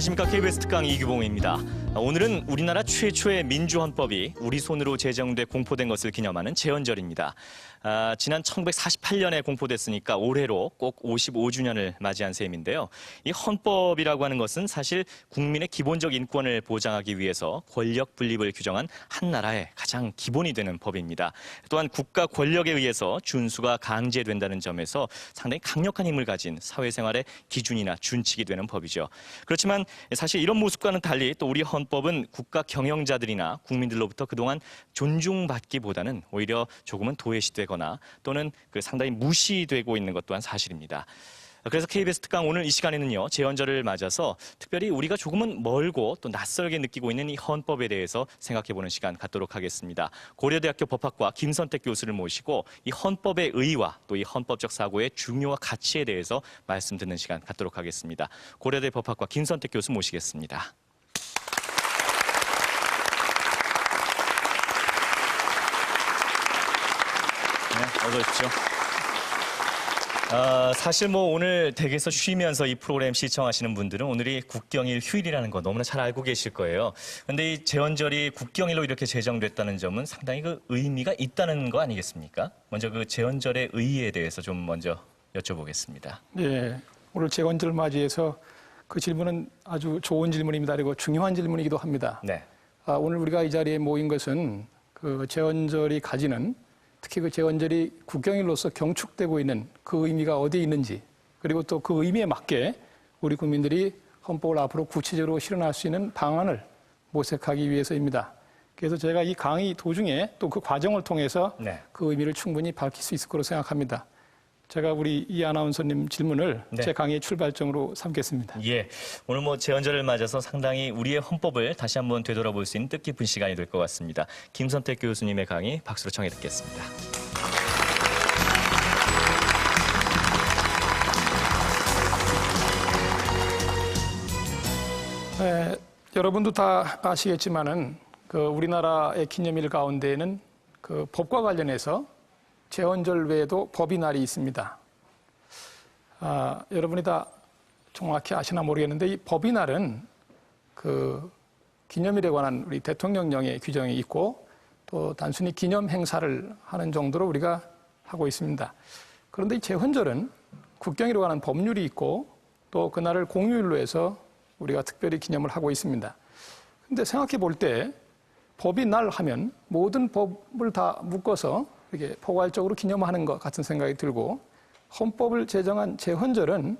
안녕하십니까. KBS 특강 이규봉입니다. 오늘은 우리나라 최초의 민주헌법이 우리 손으로 제정돼 공포된 것을 기념하는 제헌절입니다. 지난 1948년에 공포됐으니까 올해로 꼭 55주년을 맞이한 셈인데요. 이 헌법이라고 하는 것은 사실 국민의 기본적 인권을 보장하기 위해서 권력 분립을 규정한 한 나라의 가장 기본이 되는 법입니다. 또한 국가 권력에 의해서 준수가 강제된다는 점에서 상당히 강력한 힘을 가진 사회생활의 기준이나 준칙이 되는 법이죠. 그렇지만 사실 이런 모습과는 달리 또 우리 헌법은 국가 경영자들이나 국민들로부터 그동안 존중받기보다는 오히려 조금은 도외시되거나 또는 상당히 무시되고 있는 것 또한 사실입니다. 그래서 KBS 특강 오늘 이 시간에는요, 제헌절을 맞아서 특별히 우리가 조금은 멀고 또 낯설게 느끼고 있는 이 헌법에 대해서 생각해보는 시간 갖도록 하겠습니다. 고려대학교 법학과 김선택 교수를 모시고 이 헌법의 의의와 또 이 헌법적 사고의 중요와 가치에 대해서 말씀 듣는 시간 갖도록 하겠습니다. 고려대 법학과 김선택 교수 모시겠습니다. 네, 어서 오십시오. 사실 오늘 댁에서 쉬면서 이 프로그램 시청하시는 분들은 오늘이 국경일 휴일이라는 거 너무나 잘 알고 계실 거예요. 그런데 이 제헌절이 국경일로 이렇게 제정됐다는 점은 상당히 의미가 있다는 거 아니겠습니까? 먼저 제헌절의 의의에 대해서 좀 먼저 여쭤보겠습니다. 네, 오늘 제헌절을 맞이해서 그 질문은 아주 좋은 질문입니다. 그리고 중요한 질문이기도 합니다. 네. 오늘 우리가 이 자리에 모인 것은 그 제헌절이 가지는 특히 그 제헌절이 국경일로서 경축되고 있는 그 의미가 어디에 있는지, 그리고 또 그 의미에 맞게 우리 국민들이 헌법을 앞으로 구체적으로 실현할 수 있는 방안을 모색하기 위해서입니다. 그래서 제가 이 강의 도중에 또 그 과정을 통해서 그 의미를 충분히 밝힐 수 있을 거로 생각합니다. 제가 우리 이 아나운서님 질문을 제 강의의 출발점으로 삼겠습니다. 예, 오늘 제헌절을 맞아서 상당히 우리의 헌법을 다시 한번 되돌아볼 수 있는 뜻깊은 시간이 될 것 같습니다. 김선택 교수님의 강의 박수로 청해 듣겠습니다. 네, 여러분도 다 아시겠지만은 우리나라의 기념일 가운데에는 그 법과 관련해서 제헌절 외에도 법이날이 있습니다. 여러분이 다 정확히 아시나 모르겠는데 이 법이날은 그 기념일에 관한 우리 대통령령의 규정이 있고 또 단순히 기념 행사를 하는 정도로 우리가 하고 있습니다. 그런데 이 제헌절은 국경일에 관한 법률이 있고 또 그날을 공휴일로 해서 우리가 특별히 기념을 하고 있습니다. 그런데 생각해 볼 때 법이날 하면 모든 법을 다 묶어서 이렇게 포괄적으로 기념하는 것 같은 생각이 들고, 헌법을 제정한 제헌절은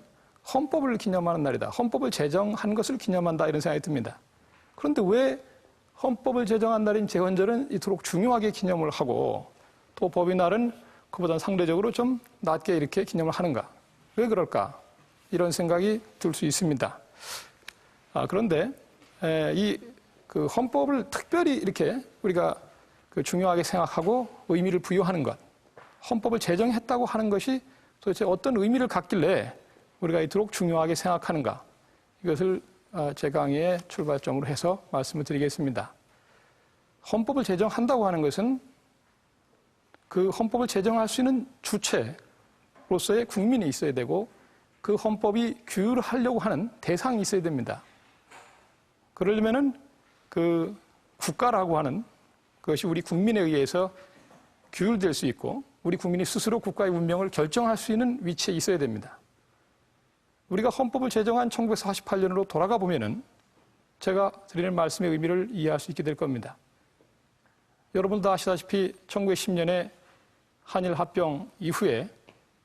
헌법을 기념하는 날이다. 헌법을 제정한 것을 기념한다. 이런 생각이 듭니다. 그런데 왜 헌법을 제정한 날인 제헌절은 이토록 중요하게 기념을 하고 또 법이날은 그보다 상대적으로 좀 낮게 이렇게 기념을 하는가? 왜 그럴까? 이런 생각이 들 수 있습니다. 그런데 그 헌법을 특별히 이렇게 우리가 중요하게 생각하고 의미를 부여하는 것, 헌법을 제정했다고 하는 것이 도대체 어떤 의미를 갖길래 우리가 이토록 중요하게 생각하는가, 이것을 제 강의의 출발점으로 해서 말씀을 드리겠습니다. 헌법을 제정한다고 하는 것은 그 헌법을 제정할 수 있는 주체로서의 국민이 있어야 되고 그 헌법이 규율을 하려고 하는 대상이 있어야 됩니다. 그러려면은 그 국가라고 하는 그것이 우리 국민에 의해서 규율될 수 있고 우리 국민이 스스로 국가의 운명을 결정할 수 있는 위치에 있어야 됩니다. 우리가 헌법을 제정한 1948년으로 돌아가 보면은 제가 드리는 말씀의 의미를 이해할 수 있게 될 겁니다. 여러분도 아시다시피 1910년에 한일 합병 이후에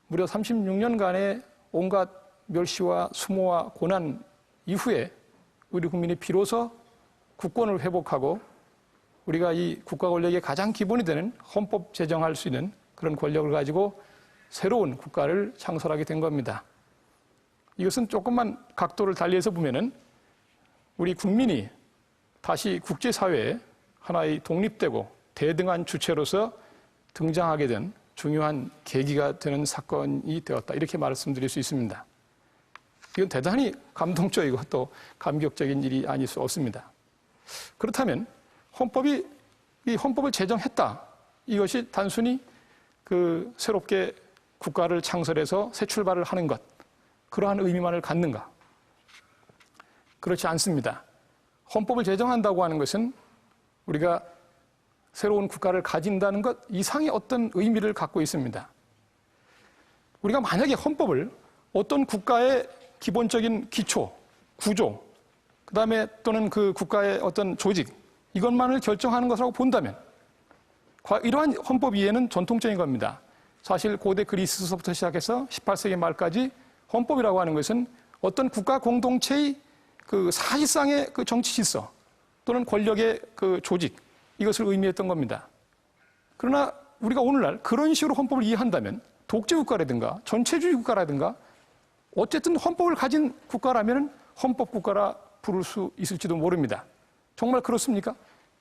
무려 36년간의 온갖 멸시와 수모와 고난 이후에 우리 국민이 비로소 국권을 회복하고 우리가 이 국가 권력의 가장 기본이 되는 헌법 제정할 수 있는 그런 권력을 가지고 새로운 국가를 창설하게 된 겁니다. 이것은 조금만 각도를 달리해서 보면은 우리 국민이 다시 국제사회에 하나의 독립되고 대등한 주체로서 등장하게 된 중요한 계기가 되는 사건이 되었다. 이렇게 말씀드릴 수 있습니다. 이건 대단히 감동적이고 또 감격적인 일이 아닐 수 없습니다. 그렇다면 이 헌법을 제정했다. 이것이 단순히 새롭게 국가를 창설해서 새 출발을 하는 것, 그러한 의미만을 갖는가? 그렇지 않습니다. 헌법을 제정한다고 하는 것은 우리가 새로운 국가를 가진다는 것 이상의 어떤 의미를 갖고 있습니다. 우리가 만약에 헌법을 어떤 국가의 기본적인 기초, 구조, 그다음에 또는 그 국가의 어떤 조직, 이것만을 결정하는 것이라고 본다면 이러한 헌법 이해는 전통적인 겁니다. 사실 고대 그리스서부터 시작해서 18세기 말까지 헌법이라고 하는 것은 어떤 국가 공동체의 그 사실상의 그 정치 질서 또는 권력의 그 조직, 이것을 의미했던 겁니다. 그러나 우리가 오늘날 그런 식으로 헌법을 이해한다면 독재국가라든가 전체주의 국가라든가 어쨌든 헌법을 가진 국가라면 헌법국가라 부를 수 있을지도 모릅니다. 정말 그렇습니까?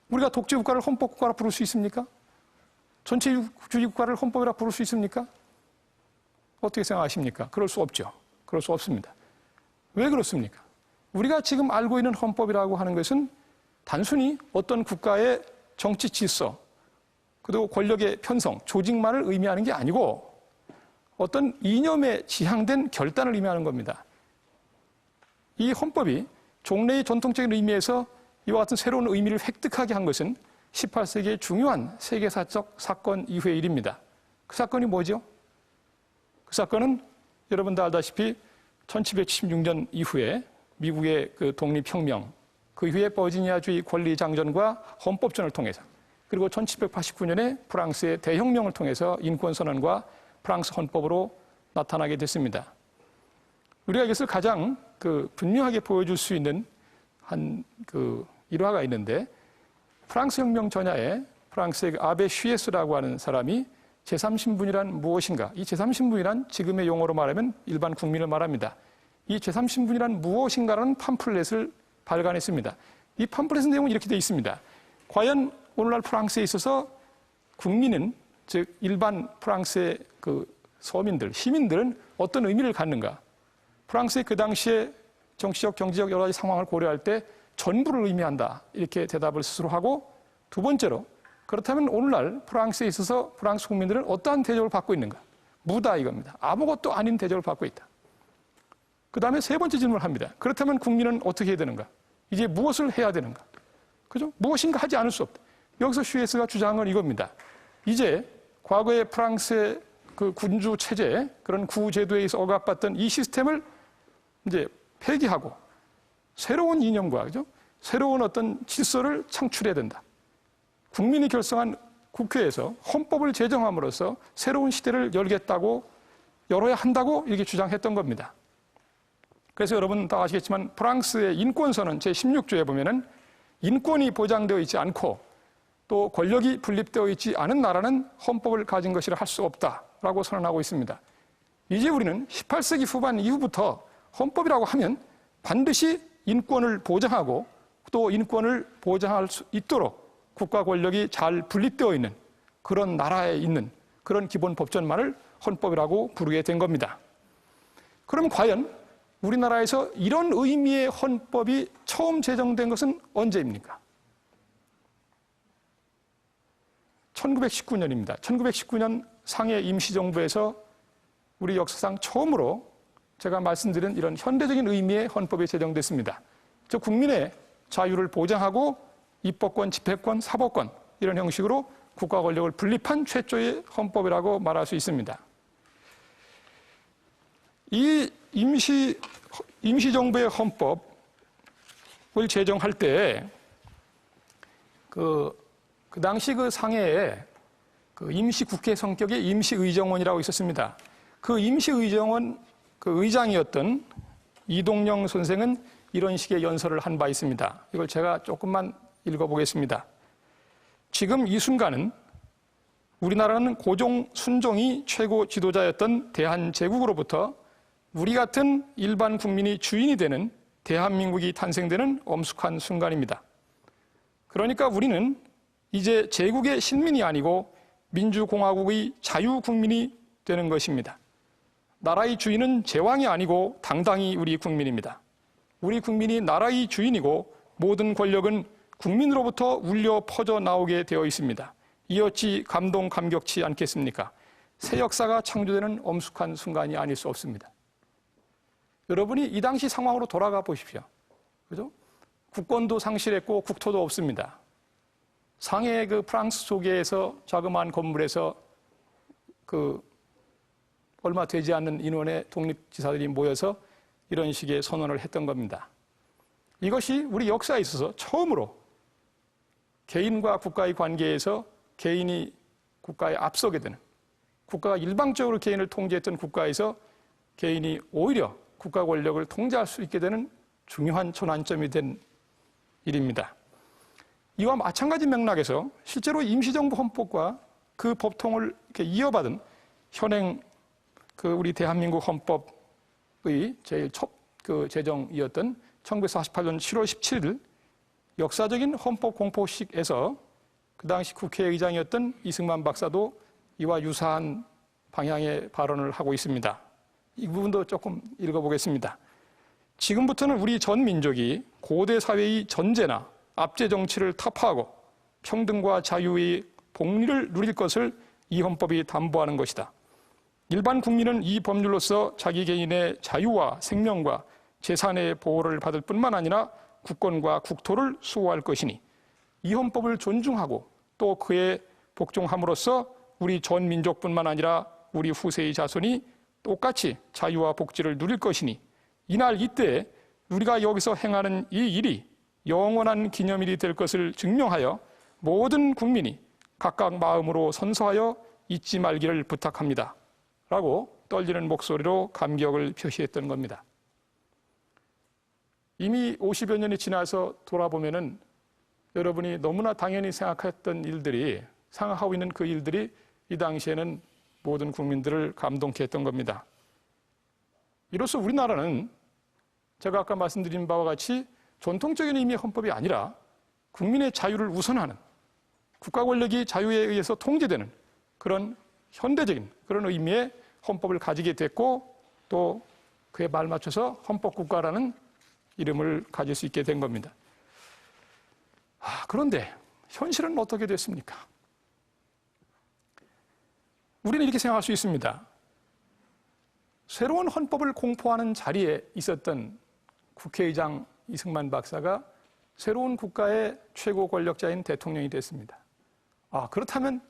우리가 독재국가를 헌법국가라 부를 수 있습니까? 전체주의 국가를 헌법이라 부를 수 있습니까? 어떻게 생각하십니까? 그럴 수 없죠. 그럴 수 없습니다. 왜 그렇습니까? 우리가 지금 알고 있는 헌법이라고 하는 것은 단순히 어떤 국가의 정치 질서, 그리고 권력의 편성, 조직만을 의미하는 게 아니고 어떤 이념에 지향된 결단을 의미하는 겁니다. 이 헌법이 종래의 전통적인 의미에서 이와 같은 새로운 의미를 획득하게 한 것은 18세기의 중요한 세계사적 사건 이후의 일입니다. 그 사건이 뭐죠? 그 사건은 여러분 다 알다시피 1776년 이후에 미국의 그 독립혁명, 그 이후에 버지니아주의 권리장전과 헌법전을 통해서, 그리고 1789년에 프랑스의 대혁명을 통해서 인권선언과 프랑스 헌법으로 나타나게 됐습니다. 우리가 이것을 가장 그 분명하게 보여줄 수 있는 한 그 일화가 있는데, 프랑스 혁명 전야에 프랑스의 아베 슈에스라고 하는 사람이 제3신분이란 무엇인가, 이 제3신분이란 지금의 용어로 말하면 일반 국민을 말합니다. 이 제3신분이란 무엇인가라는 팜플렛을 발간했습니다. 이 팜플렛의 내용은 이렇게 되어 있습니다. 과연 오늘날 프랑스에 있어서 국민은, 즉 일반 프랑스의 그 서민들, 시민들은 어떤 의미를 갖는가? 프랑스의 그 당시에 정치적, 경제적 여러 가지 상황을 고려할 때 전부를 의미한다, 이렇게 대답을 스스로 하고, 두 번째로 그렇다면 오늘날 프랑스에 있어서 프랑스 국민들은 어떠한 대접을 받고 있는가? 무다, 이겁니다. 아무것도 아닌 대접을 받고 있다. 그 다음에 세 번째 질문을 합니다. 그렇다면 국민은 어떻게 해야 되는가? 이제 무엇을 해야 되는가? 그죠? 무엇인가 하지 않을 수 없다. 여기서 슈에스가 주장한 건 이겁니다. 이제 과거의 프랑스의 그 군주 체제, 그런 구제도에 의해서 억압받던 이 시스템을 이제 폐기하고 새로운 이념과, 그죠? 새로운 어떤 질서를 창출해야 된다. 국민이 결성한 국회에서 헌법을 제정함으로써 새로운 시대를 열어야 한다고 이렇게 주장했던 겁니다. 그래서 여러분 다 아시겠지만 프랑스의 인권선언 제16조에 보면은 인권이 보장되어 있지 않고 또 권력이 분립되어 있지 않은 나라는 헌법을 가진 것이라 할 수 없다라고 선언하고 있습니다. 이제 우리는 18세기 후반 이후부터 헌법이라고 하면 반드시 인권을 보장하고 또 인권을 보장할 수 있도록 국가 권력이 잘 분립되어 있는 그런 나라에 있는 그런 기본 법전만을 헌법이라고 부르게 된 겁니다. 그럼 과연 우리나라에서 이런 의미의 헌법이 처음 제정된 것은 언제입니까? 1919년입니다. 1919년 상해 임시정부에서 우리 역사상 처음으로 제가 말씀드린 이런 현대적인 의미의 헌법이 제정됐습니다. 즉 국민의 자유를 보장하고 입법권, 집행권, 사법권 이런 형식으로 국가 권력을 분립한 최초의 헌법이라고 말할 수 있습니다. 이 임시정부의 헌법을 제정할 때 그 당시 그 상해에 그 임시국회 성격의 임시의정원이라고 있었습니다. 그 임시의정원 그 의장이었던 이동영 선생은 이런 식의 연설을 한 바 있습니다. 이걸 제가 조금만 읽어보겠습니다. 지금 이 순간은 우리나라는 고종, 순종이 최고 지도자였던 대한제국으로부터 우리 같은 일반 국민이 주인이 되는 대한민국이 탄생되는 엄숙한 순간입니다. 그러니까 우리는 이제 제국의 신민이 아니고 민주공화국의 자유국민이 되는 것입니다. 나라의 주인은 제왕이 아니고 당당히 우리 국민입니다. 우리 국민이 나라의 주인이고 모든 권력은 국민으로부터 울려 퍼져 나오게 되어 있습니다. 이 어찌 감동감격치 않겠습니까? 새 역사가 창조되는 엄숙한 순간이 아닐 수 없습니다. 여러분이 이 당시 상황으로 돌아가 보십시오. 그죠? 국권도 상실했고 국토도 없습니다. 상해 그 프랑스 소개에서 자그마한 건물에서 그 얼마 되지 않는 인원의 독립지사들이 모여서 이런 식의 선언을 했던 겁니다. 이것이 우리 역사에 있어서 처음으로 개인과 국가의 관계에서 개인이 국가에 앞서게 되는, 국가가 일방적으로 개인을 통제했던 국가에서 개인이 오히려 국가 권력을 통제할 수 있게 되는 중요한 전환점이 된 일입니다. 이와 마찬가지 맥락에서 실제로 임시정부 헌법과 그 법통을 이렇게 이어받은 현행 그 우리 대한민국 헌법의 제일 첫 그 제정이었던 1948년 7월 17일 역사적인 헌법 공포식에서 그 당시 국회의장이었던 이승만 박사도 이와 유사한 방향의 발언을 하고 있습니다. 이 부분도 조금 읽어보겠습니다. 지금부터는 우리 전 민족이 고대 사회의 전제나 압제 정치를 타파하고 평등과 자유의 복리를 누릴 것을 이 헌법이 담보하는 것이다. 일반 국민은 이 법률로서 자기 개인의 자유와 생명과 재산의 보호를 받을 뿐만 아니라 국권과 국토를 수호할 것이니 이 헌법을 존중하고 또 그에 복종함으로써 우리 전 민족뿐만 아니라 우리 후세의 자손이 똑같이 자유와 복지를 누릴 것이니 이날 이때 우리가 여기서 행하는 이 일이 영원한 기념일이 될 것을 증명하여 모든 국민이 각각 마음으로 선서하여 잊지 말기를 부탁합니다. 라고 떨리는 목소리로 감격을 표시했던 겁니다. 이미 50여 년이 지나서 돌아보면은 여러분이 너무나 당연히 생각했던 일들이, 생각하고 있는 그 일들이 이 당시에는 모든 국민들을 감동케 했던 겁니다. 이로써 우리나라는 제가 아까 말씀드린 바와 같이 전통적인 의미의 헌법이 아니라 국민의 자유를 우선하는, 국가 권력이 자유에 의해서 통제되는 그런 현대적인 그런 의미의 헌법을 가지게 됐고 또 그에 발맞춰서 헌법국가라는 이름을 가질 수 있게 된 겁니다. 그런데 현실은 어떻게 됐습니까? 우리는 이렇게 생각할 수 있습니다. 새로운 헌법을 공포하는 자리에 있었던 국회의장 이승만 박사가 새로운 국가의 최고 권력자인 대통령이 됐습니다. 그렇다면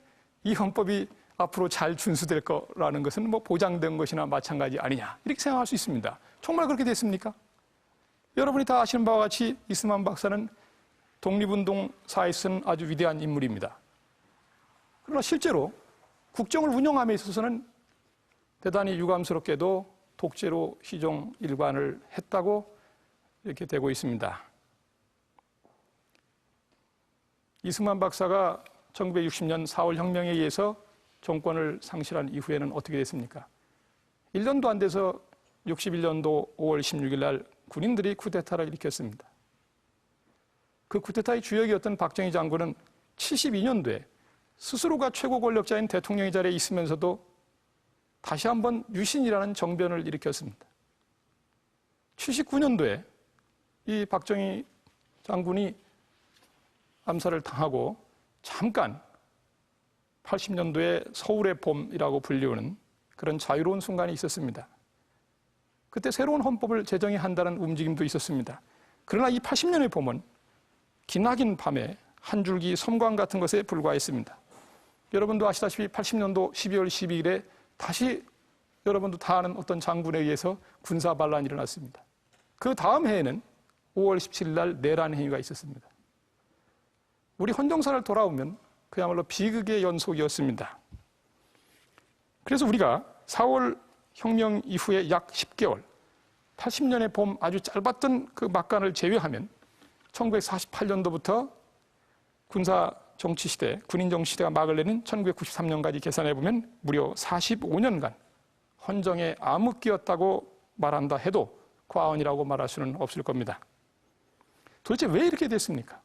이 헌법이 앞으로 잘 준수될 거라는 것은 뭐 보장된 것이나 마찬가지 아니냐, 이렇게 생각할 수 있습니다. 정말 그렇게 됐습니까? 여러분이 다 아시는 바와 같이 이승만 박사는 독립운동사에서는 아주 위대한 인물입니다. 그러나 실제로 국정을 운영함에 있어서는 대단히 유감스럽게도 독재로 희종 일관을 했다고 이렇게 되고 있습니다. 이승만 박사가 1960년 4월 혁명에 의해서 정권을 상실한 이후에는 어떻게 됐습니까? 1년도 안 돼서 61년도 5월 16일 날 군인들이 쿠데타를 일으켰습니다. 그 쿠데타의 주역이었던 박정희 장군은 72년도에 스스로가 최고 권력자인 대통령의 자리에 있으면서도 다시 한번 유신이라는 정변을 일으켰습니다. 79년도에 이 박정희 장군이 암살을 당하고 잠깐 80년도에 서울의 봄이라고 불리우는 그런 자유로운 순간이 있었습니다. 그때 새로운 헌법을 제정해야 한다는 움직임도 있었습니다. 그러나 이 80년의 봄은 기나긴 밤에 한 줄기 섬광 같은 것에 불과했습니다. 여러분도 아시다시피 80년도 12월 12일에 다시 여러분도 다 아는 어떤 장군에 의해서 군사 반란이 일어났습니다. 그 다음 해에는 5월 17일 날 내란 행위가 있었습니다. 우리 헌정사를 돌아오면 그야말로 비극의 연속이었습니다. 그래서 우리가 4월 혁명 이후에 약 10개월, 80년의 봄 아주 짧았던 그 막간을 제외하면 1948년도부터 군사 정치 시대, 군인 정치 시대가 막을 내는 1993년까지 계산해 보면 무려 45년간 헌정의 암흑기였다고 말한다 해도 과언이라고 말할 수는 없을 겁니다. 도대체 왜 이렇게 됐습니까?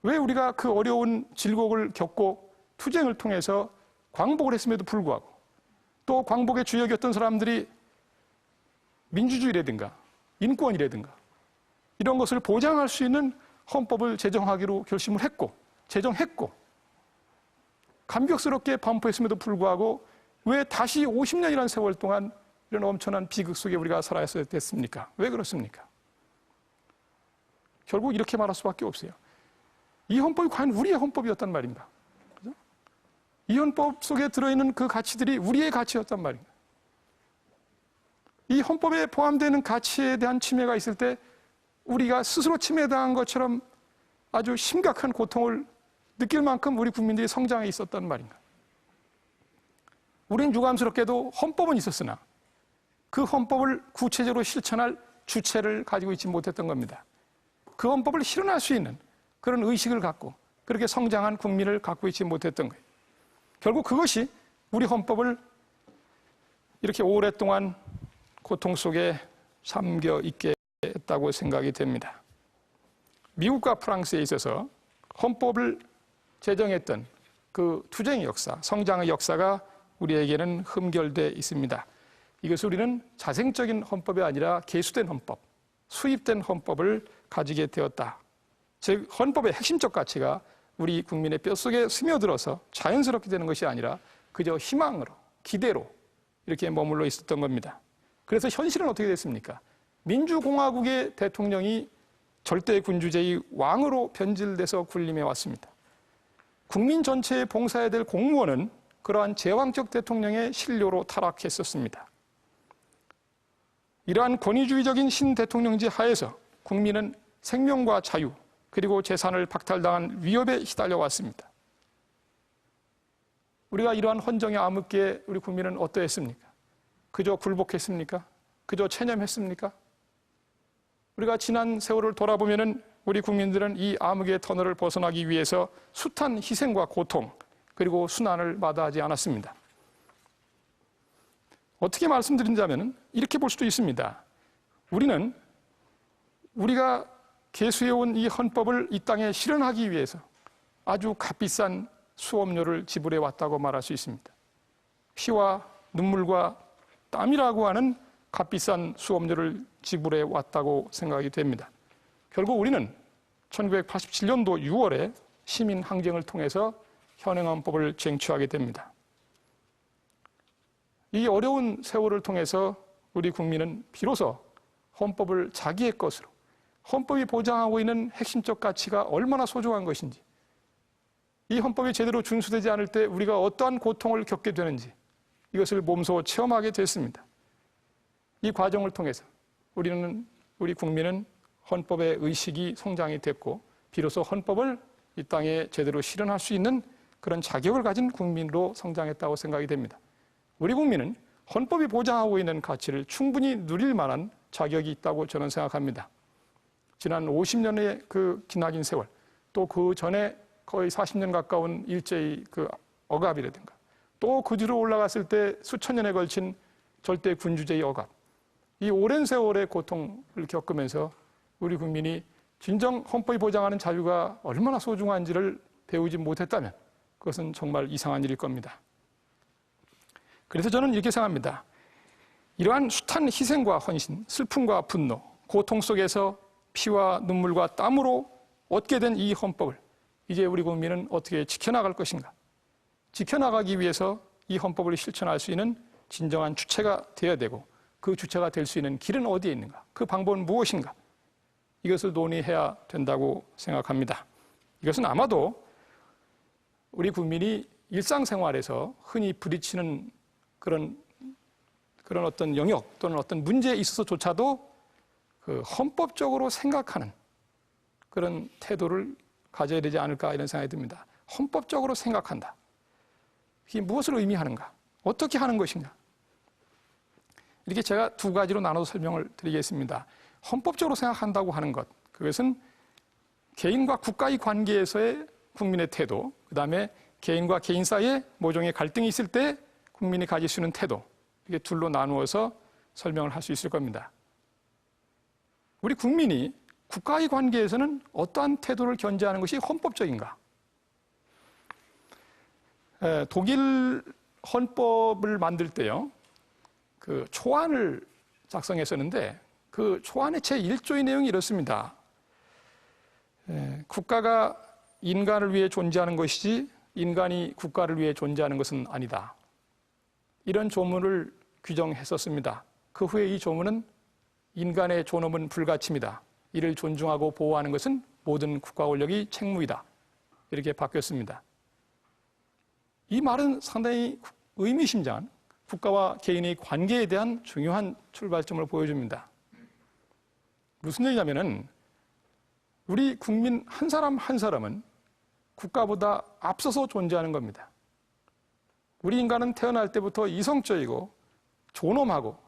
왜 우리가 그 어려운 질곡을 겪고 투쟁을 통해서 광복을 했음에도 불구하고 또 광복의 주역이었던 사람들이 민주주의라든가 인권이라든가 이런 것을 보장할 수 있는 헌법을 제정하기로 결심을 했고 제정했고 감격스럽게 반포했음에도 불구하고 왜 다시 50년이라는 세월 동안 이런 엄청난 비극 속에 우리가 살아야 됐습니까? 왜 그렇습니까? 결국 이렇게 말할 수밖에 없어요. 이 헌법이 과연 우리의 헌법이었단 말인가? 그죠? 이 헌법 속에 들어있는 그 가치들이 우리의 가치였단 말인가? 이 헌법에 포함되는 가치에 대한 침해가 있을 때 우리가 스스로 침해당한 것처럼 아주 심각한 고통을 느낄 만큼 우리 국민들이 성장해 있었단 말인가? 우린 유감스럽게도 헌법은 있었으나 그 헌법을 구체적으로 실천할 주체를 가지고 있지 못했던 겁니다. 그 헌법을 실현할 수 있는 그런 의식을 갖고 그렇게 성장한 국민을 갖고 있지 못했던 거예요. 결국 그것이 우리 헌법을 이렇게 오랫동안 고통 속에 잠겨 있게 했다고 생각이 됩니다. 미국과 프랑스에 있어서 헌법을 제정했던 그 투쟁의 역사, 성장의 역사가 우리에게는 흠결되어 있습니다. 이것을 우리는 자생적인 헌법이 아니라 계수된 헌법, 수입된 헌법을 가지게 되었다. 즉 헌법의 핵심적 가치가 우리 국민의 뼛속에 스며들어서 자연스럽게 되는 것이 아니라 그저 희망으로, 기대로 이렇게 머물러 있었던 겁니다. 그래서 현실은 어떻게 됐습니까? 민주공화국의 대통령이 절대군주제의 왕으로 변질돼서 군림해 왔습니다. 국민 전체에 봉사해야 될 공무원은 그러한 제왕적 대통령의 신료로 타락했었습니다. 이러한 권위주의적인 신대통령제 하에서 국민은 생명과 자유 그리고 재산을 박탈당한 위협에 시달려 왔습니다. 우리가 이러한 헌정에 암흑기에 우리 국민은 어떠했습니까? 그저 굴복했습니까? 그저 체념했습니까? 우리가 지난 세월을 돌아보면은 우리 국민들은 이 암흑의 터널을 벗어나기 위해서 숱한 희생과 고통 그리고 순환을 마다하지 않았습니다. 어떻게 말씀드린다면 이렇게 볼 수도 있습니다. 우리는 우리가 계수해온 이 헌법을 이 땅에 실현하기 위해서 아주 값비싼 수업료를 지불해 왔다고 말할 수 있습니다. 피와 눈물과 땀이라고 하는 값비싼 수업료를 지불해 왔다고 생각이 됩니다. 결국 우리는 1987년도 6월에 시민 항쟁을 통해서 현행 헌법을 쟁취하게 됩니다. 이 어려운 세월을 통해서 우리 국민은 비로소 헌법을 자기의 것으로, 헌법이 보장하고 있는 핵심적 가치가 얼마나 소중한 것인지, 이 헌법이 제대로 준수되지 않을 때 우리가 어떠한 고통을 겪게 되는지 이것을 몸소 체험하게 됐습니다. 이 과정을 통해서 우리 국민은 헌법의 의식이 성장이 됐고 비로소 헌법을 이 땅에 제대로 실현할 수 있는 그런 자격을 가진 국민으로 성장했다고 생각이 됩니다. 우리 국민은 헌법이 보장하고 있는 가치를 충분히 누릴 만한 자격이 있다고 저는 생각합니다. 지난 50년의 그 기나긴 세월, 또 그 전에 거의 40년 가까운 일제의 그 억압이라든가, 또 그 뒤로 올라갔을 때 수천 년에 걸친 절대 군주제의 억압, 이 오랜 세월의 고통을 겪으면서 우리 국민이 진정 헌법이 보장하는 자유가 얼마나 소중한지를 배우지 못했다면 그것은 정말 이상한 일일 겁니다. 그래서 저는 이렇게 생각합니다. 이러한 숱한 희생과 헌신, 슬픔과 분노, 고통 속에서 피와 눈물과 땀으로 얻게 된 이 헌법을 이제 우리 국민은 어떻게 지켜나갈 것인가? 지켜나가기 위해서 이 헌법을 실천할 수 있는 진정한 주체가 되어야 되고 그 주체가 될 수 있는 길은 어디에 있는가? 그 방법은 무엇인가? 이것을 논의해야 된다고 생각합니다. 이것은 아마도 우리 국민이 일상생활에서 흔히 부딪히는 그런 어떤 영역 또는 어떤 문제에 있어서조차도 그 헌법적으로 생각하는 그런 태도를 가져야 되지 않을까 이런 생각이 듭니다. 헌법적으로 생각한다. 이게 무엇을 의미하는가? 어떻게 하는 것인가? 이렇게 제가 두 가지로 나눠서 설명을 드리겠습니다. 헌법적으로 생각한다고 하는 것, 그것은 개인과 국가의 관계에서의 국민의 태도, 그 다음에 개인과 개인 사이에 모종의 갈등이 있을 때 국민이 가질 수 있는 태도, 이게 둘로 나누어서 설명을 할 수 있을 겁니다. 우리 국민이 국가의 관계에서는 어떠한 태도를 견지하는 것이 헌법적인가? 독일 헌법을 만들 때요, 그 초안을 작성했었는데 그 초안의 제1조의 내용이 이렇습니다. 국가가 인간을 위해 존재하는 것이지 인간이 국가를 위해 존재하는 것은 아니다. 이런 조문을 규정했었습니다. 그 후에 이 조문은 인간의 존엄은 불가침이다. 이를 존중하고 보호하는 것은 모든 국가 권력의 책무이다. 이렇게 바뀌었습니다. 이 말은 상당히 의미심장한 국가와 개인의 관계에 대한 중요한 출발점을 보여줍니다. 무슨 얘기냐면은 우리 국민 한 사람 한 사람은 국가보다 앞서서 존재하는 겁니다. 우리 인간은 태어날 때부터 이성적이고 존엄하고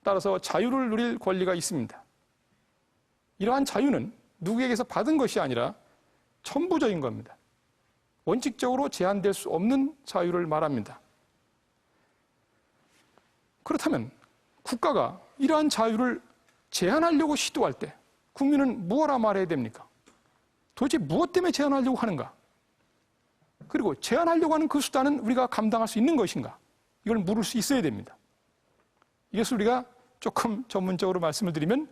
따라서 자유를 누릴 권리가 있습니다. 이러한 자유는 누구에게서 받은 것이 아니라 천부적인 겁니다. 원칙적으로 제한될 수 없는 자유를 말합니다. 그렇다면 국가가 이러한 자유를 제한하려고 시도할 때 국민은 무엇라 말해야 됩니까? 도대체 무엇 때문에 제한하려고 하는가? 그리고 제한하려고 하는 그 수단은 우리가 감당할 수 있는 것인가? 이걸 물을 수 있어야 됩니다. 이것을 우리가 조금 전문적으로 말씀을 드리면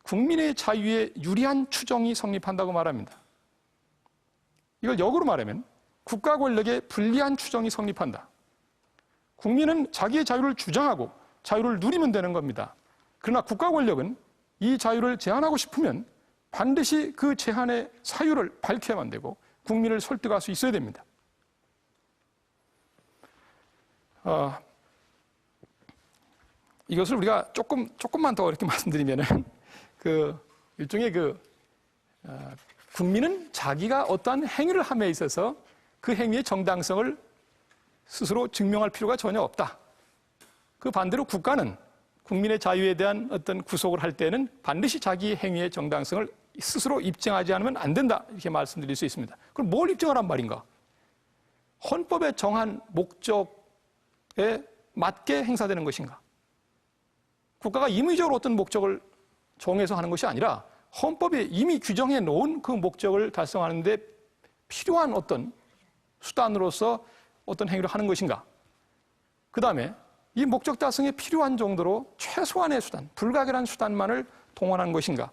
국민의 자유에 유리한 추정이 성립한다고 말합니다. 이걸 역으로 말하면 국가 권력에 불리한 추정이 성립한다. 국민은 자기의 자유를 주장하고 자유를 누리면 되는 겁니다. 그러나 국가 권력은 이 자유를 제한하고 싶으면 반드시 그 제한의 사유를 밝혀야만 되고 국민을 설득할 수 있어야 됩니다. 이것을 우리가 조금만 더 이렇게 말씀드리면은 일종의 국민은 자기가 어떠한 행위를 함에 있어서 그 행위의 정당성을 스스로 증명할 필요가 전혀 없다. 그 반대로 국가는 국민의 자유에 대한 어떤 구속을 할 때는 반드시 자기 행위의 정당성을 스스로 입증하지 않으면 안 된다. 이렇게 말씀드릴 수 있습니다. 그럼 뭘 입증하란 말인가? 헌법에 정한 목적에 맞게 행사되는 것인가? 국가가 임의적으로 어떤 목적을 정해서 하는 것이 아니라 헌법에 이미 규정해 놓은 그 목적을 달성하는 데 필요한 어떤 수단으로서 어떤 행위를 하는 것인가? 그 다음에 이 목적 달성에 필요한 정도로 최소한의 수단, 불가결한 수단만을 동원한 것인가?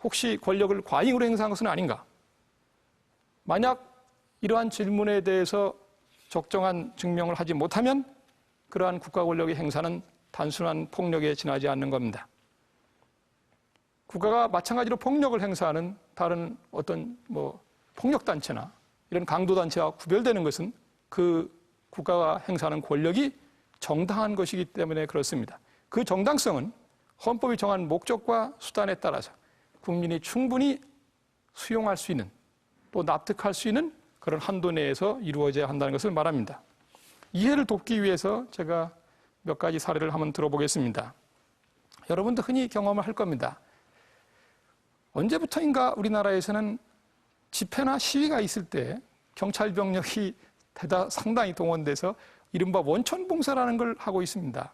혹시 권력을 과잉으로 행사한 것은 아닌가? 만약 이러한 질문에 대해서 적정한 증명을 하지 못하면 그러한 국가 권력의 행사는 단순한 폭력에 지나지 않는 겁니다. 국가가 마찬가지로 폭력을 행사하는 다른 어떤 폭력단체나 이런 강도단체와 구별되는 것은 그 국가가 행사하는 권력이 정당한 것이기 때문에 그렇습니다. 그 정당성은 헌법이 정한 목적과 수단에 따라서 국민이 충분히 수용할 수 있는 또 납득할 수 있는 그런 한도 내에서 이루어져야 한다는 것을 말합니다. 이해를 돕기 위해서 제가 몇 가지 사례를 한번 들어보겠습니다. 여러분도 흔히 경험을 할 겁니다. 언제부터인가 우리나라에서는 집회나 시위가 있을 때 경찰 병력이 상당히 동원돼서 이른바 원천봉쇄라는 걸 하고 있습니다.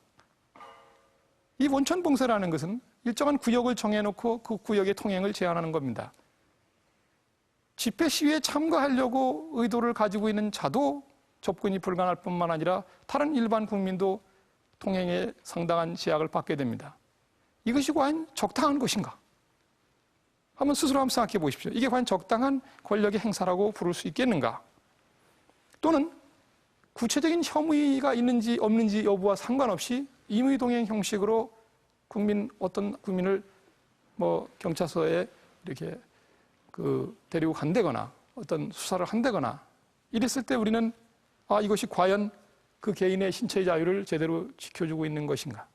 이 원천봉쇄라는 것은 일정한 구역을 정해놓고 그 구역의 통행을 제한하는 겁니다. 집회 시위에 참가하려고 의도를 가지고 있는 자도 접근이 불가능할 뿐만 아니라 다른 일반 국민도 통행에 상당한 제약을 받게 됩니다. 이것이 과연 적당한 것인가? 한번 스스로 한번 생각해 보십시오. 이게 과연 적당한 권력의 행사라고 부를 수 있겠는가? 또는 구체적인 혐의가 있는지 없는지 여부와 상관없이 임의동행 형식으로 어떤 국민을 경찰서에 이렇게 데리고 간다거나 어떤 수사를 한다거나 이랬을 때 우리는 이것이 과연 그 개인의 신체의 자유를 제대로 지켜주고 있는 것인가?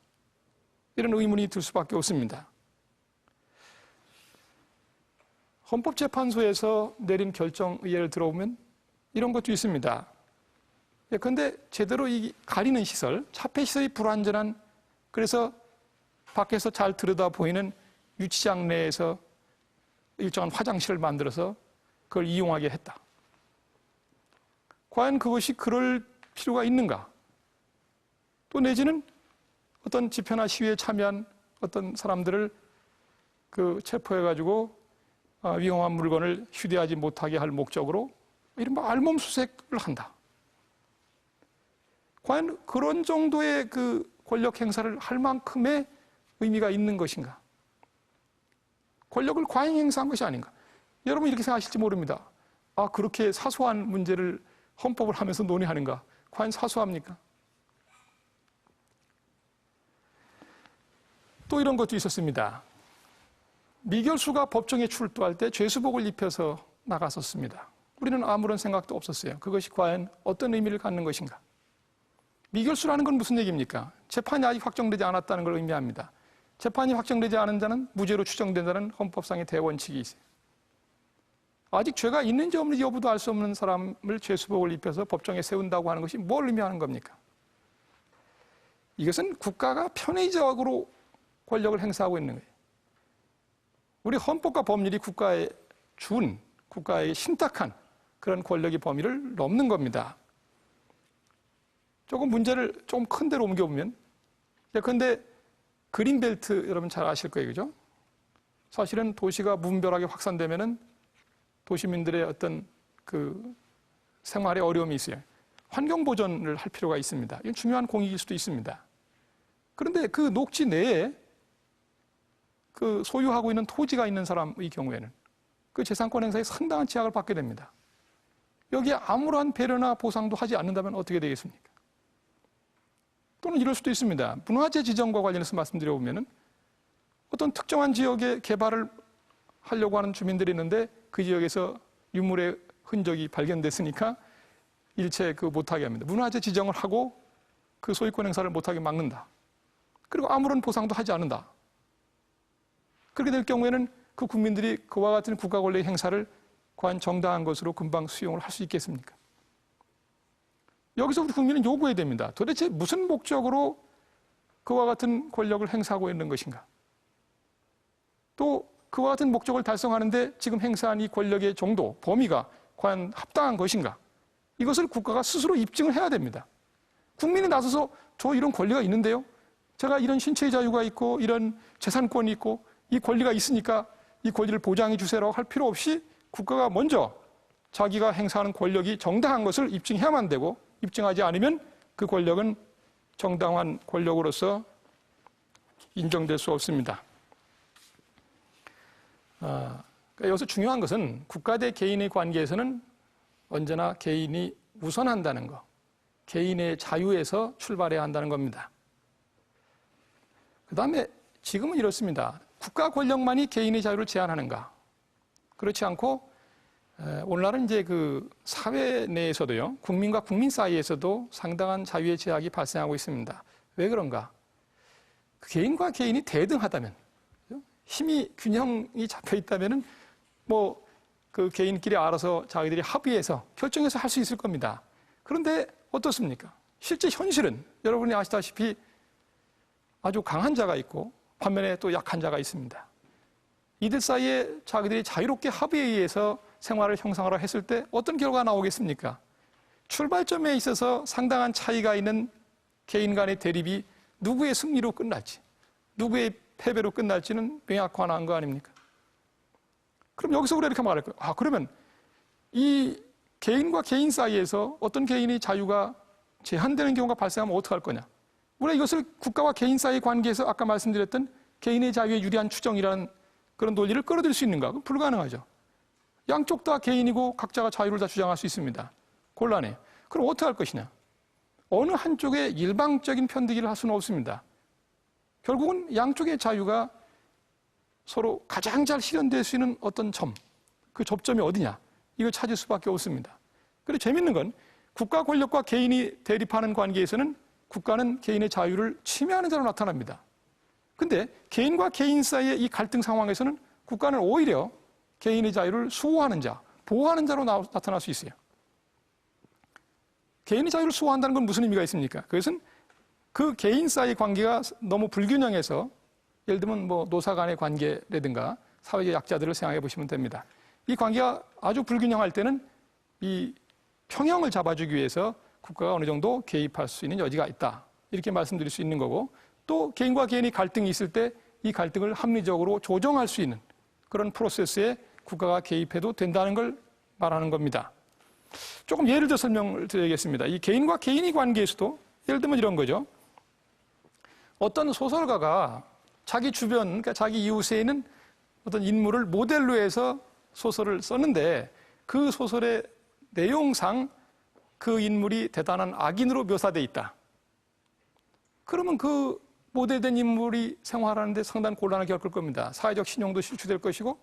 이런 의문이 들 수밖에 없습니다. 헌법재판소에서 내린 결정 의례를 들어보면 이런 것도 있습니다. 그런데 제대로 이 가리는 시설, 차폐시설이 불완전한, 그래서 밖에서 잘 들여다 보이는 유치장 내에서 일정한 화장실을 만들어서 그걸 이용하게 했다. 과연 그것이 그럴 필요가 있는가? 또 내지는 어떤 집회나 시위에 참여한 어떤 사람들을 체포해가지고 위험한 물건을 휴대하지 못하게 할 목적으로 이른바 알몸수색을 한다. 과연 그런 정도의 권력 행사를 할 만큼의 의미가 있는 것인가? 권력을 과잉 행사한 것이 아닌가? 여러분 이렇게 생각하실지 모릅니다. 그렇게 사소한 문제를 헌법을 하면서 논의하는가? 과연 사소합니까? 또 이런 것도 있었습니다. 미결수가 법정에 출두할 때 죄수복을 입혀서 나갔었습니다. 우리는 아무런 생각도 없었어요. 그것이 과연 어떤 의미를 갖는 것인가? 미결수라는 건 무슨 얘기입니까? 재판이 아직 확정되지 않았다는 걸 의미합니다. 재판이 확정되지 않은 자는 무죄로 추정된다는 헌법상의 대원칙이 있어요. 아직 죄가 있는지 없는지 여부도 알 수 없는 사람을 죄수복을 입혀서 법정에 세운다고 하는 것이 뭘 의미하는 겁니까? 이것은 국가가 편의적으로 권력을 행사하고 있는 거예요. 우리 헌법과 법률이 국가에 준, 국가에 신탁한 그런 권력의 범위를 넘는 겁니다. 조금 문제를 좀 큰 데로 옮겨보면, 예컨대 그린벨트 여러분 잘 아실 거예요, 그죠? 사실은 도시가 무분별하게 확산되면은 도시민들의 어떤 그 생활에 어려움이 있어요. 환경 보전을 할 필요가 있습니다. 이건 중요한 공익일 수도 있습니다. 그런데 그 녹지 내에 그 소유하고 있는 토지가 있는 사람의 경우에는 그 재산권 행사에 상당한 제약을 받게 됩니다. 여기에 아무런 배려나 보상도 하지 않는다면 어떻게 되겠습니까? 또는 이럴 수도 있습니다. 문화재 지정과 관련해서 말씀드려보면은 어떤 특정한 지역에 개발을 하려고 하는 주민들이 있는데 그 지역에서 유물의 흔적이 발견됐으니까 일체 그 못하게 합니다. 문화재 지정을 하고 그 소유권 행사를 못하게 막는다. 그리고 아무런 보상도 하지 않는다. 그렇게 될 경우에는 그 국민들이 그와 같은 국가 권력의 행사를 과연 정당한 것으로 금방 수용을 할 수 있겠습니까? 여기서 우리 국민은 요구해야 됩니다. 도대체 무슨 목적으로 그와 같은 권력을 행사하고 있는 것인가? 또 그와 같은 목적을 달성하는데 지금 행사한 이 권력의 정도, 범위가 과연 합당한 것인가? 이것을 국가가 스스로 입증을 해야 됩니다. 국민이 나서서 저 이런 권리가 있는데요. 제가 이런 신체의 자유가 있고 이런 재산권이 있고 이 권리가 있으니까 이 권리를 보장해 주세요라고 할 필요 없이 국가가 먼저 자기가 행사하는 권력이 정당한 것을 입증해야만 되고 입증하지 않으면 그 권력은 정당한 권력으로서 인정될 수 없습니다. 그러니까 여기서 중요한 것은 국가 대 개인의 관계에서는 언제나 개인이 우선한다는 것, 개인의 자유에서 출발해야 한다는 겁니다. 그 다음에 지금은 이렇습니다. 국가 권력만이 개인의 자유를 제한하는가? 그렇지 않고 오늘날은 이제 그 사회 내에서도요, 국민과 국민 사이에서도 상당한 자유의 제약이 발생하고 있습니다. 왜 그런가? 개인과 개인이 대등하다면, 힘이 균형이 잡혀 있다면은 뭐 그 개인끼리 알아서 자기들이 합의해서 결정해서 할 수 있을 겁니다. 그런데 어떻습니까? 실제 현실은 여러분이 아시다시피 아주 강한 자가 있고 반면에 또 약한 자가 있습니다. 이들 사이에 자기들이 자유롭게 합의에 의해서 생활을 형성하라 했을 때 어떤 결과가 나오겠습니까? 출발점에 있어서 상당한 차이가 있는 개인 간의 대립이 누구의 승리로 끝날지, 누구의 패배로 끝날지는 명확한 거 아닙니까? 그럼 여기서 우리가 이렇게 말할 거예요. 아, 그러면 이 개인과 개인 사이에서 어떤 개인의 자유가 제한되는 경우가 발생하면 어떻게 할 거냐? 우리가 이것을 국가와 개인 사이의 관계에서 아까 말씀드렸던 개인의 자유에 유리한 추정이라는 그런 논리를 끌어들일 수 있는가? 그건 불가능하죠. 양쪽 다 개인이고 각자가 자유를 다 주장할 수 있습니다. 곤란해요. 그럼 어떻게 할 것이냐? 어느 한쪽에 일방적인 편들기를 할 수는 없습니다. 결국은 양쪽의 자유가 서로 가장 잘 실현될 수 있는 어떤 점, 그 접점이 어디냐? 이걸 찾을 수밖에 없습니다. 그리고 재밌는 건 국가 권력과 개인이 대립하는 관계에서는 국가는 개인의 자유를 침해하는 자로 나타납니다. 근데 개인과 개인 사이의 이 갈등 상황에서는 국가는 오히려 개인의 자유를 수호하는 자, 보호하는 자로 나타날 수 있어요. 개인의 자유를 수호한다는 건 무슨 의미가 있습니까? 그것은 그 개인 사이의 관계가 너무 불균형해서 예를 들면 뭐 노사 간의 관계라든가 사회적 약자들을 생각해 보시면 됩니다. 이 관계가 아주 불균형할 때는 이 평형을 잡아주기 위해서 국가가 어느 정도 개입할 수 있는 여지가 있다. 이렇게 말씀드릴 수 있는 거고, 또 개인과 개인이 갈등이 있을 때 이 갈등을 합리적으로 조정할 수 있는 그런 프로세스에 국가가 개입해도 된다는 걸 말하는 겁니다. 조금 예를 들어 설명을 드리겠습니다. 이 개인과 개인의 관계에서도 예를 들면 이런 거죠. 어떤 소설가가 자기 주변, 그러니까 자기 이웃에 있는 어떤 인물을 모델로 해서 소설을 썼는데 그 소설의 내용상 그 인물이 대단한 악인으로 묘사되어 있다. 그러면 그 모델된 인물이 생활하는데 상당한 곤란을 겪을 겁니다. 사회적 신용도 실추될 것이고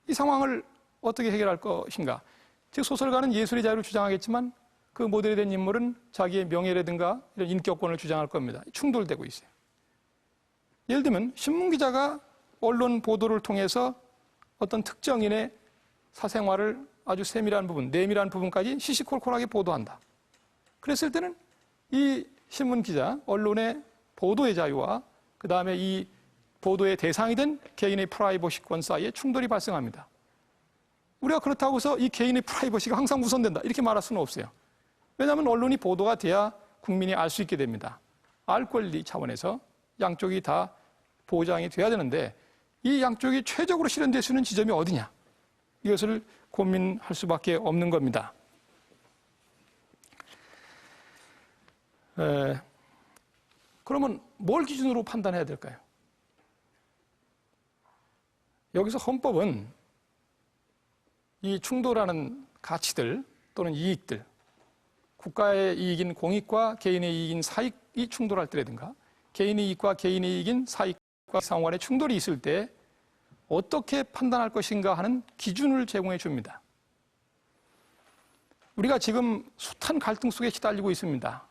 이 상황을 어떻게 해결할 것인가. 즉 소설가는 예술의 자유를 주장하겠지만 그 모델이 된 인물은 자기의 명예라든가 이런 인격권을 주장할 겁니다. 충돌되고 있어요. 예를 들면 신문기자가 언론 보도를 통해서 어떤 특정인의 사생활을 아주 세밀한 부분, 내밀한 부분까지 시시콜콜하게 보도한다. 그랬을 때는 이 신문기자, 언론의 보도의 자유와 그 다음에 이 보도의 대상이 된 개인의 프라이버시권 사이에 충돌이 발생합니다. 우리가 그렇다고 해서 이 개인의 프라이버시가 항상 우선된다 이렇게 말할 수는 없어요. 왜냐하면 언론이 보도가 돼야 국민이 알 수 있게 됩니다. 알 권리 차원에서 양쪽이 다 보장이 돼야 되는데 이 양쪽이 최적으로 실현될 수 있는 지점이 어디냐. 이것을 고민할 수밖에 없는 겁니다. 그러면 뭘 기준으로 판단해야 될까요? 여기서 헌법은 이 충돌하는 가치들 또는 이익들, 국가의 이익인 공익과 개인의 이익인 사익이 충돌할 때라든가 개인의 이익과 개인의 이익인 사익과 상호간의 충돌이 있을 때 어떻게 판단할 것인가 하는 기준을 제공해 줍니다. 우리가 지금 숱한 갈등 속에 시달리고 있습니다.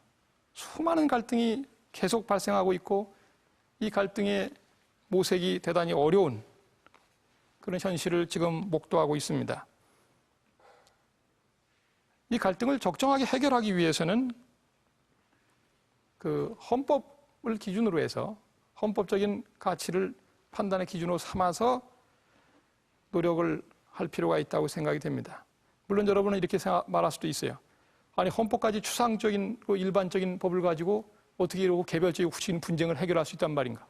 수많은 갈등이 계속 발생하고 있고 이 갈등의 모색이 대단히 어려운 그런 현실을 지금 목도하고 있습니다. 이 갈등을 적정하게 해결하기 위해서는 그 헌법을 기준으로 해서 헌법적인 가치를 판단의 기준으로 삼아서 노력을 할 필요가 있다고 생각이 됩니다. 물론 여러분은 이렇게 말할 수도 있어요. 아니 헌법까지 추상적인 일반적인 법을 가지고 어떻게 이러고 개별적이고 구체적인 분쟁을 해결할 수 있단 말인가.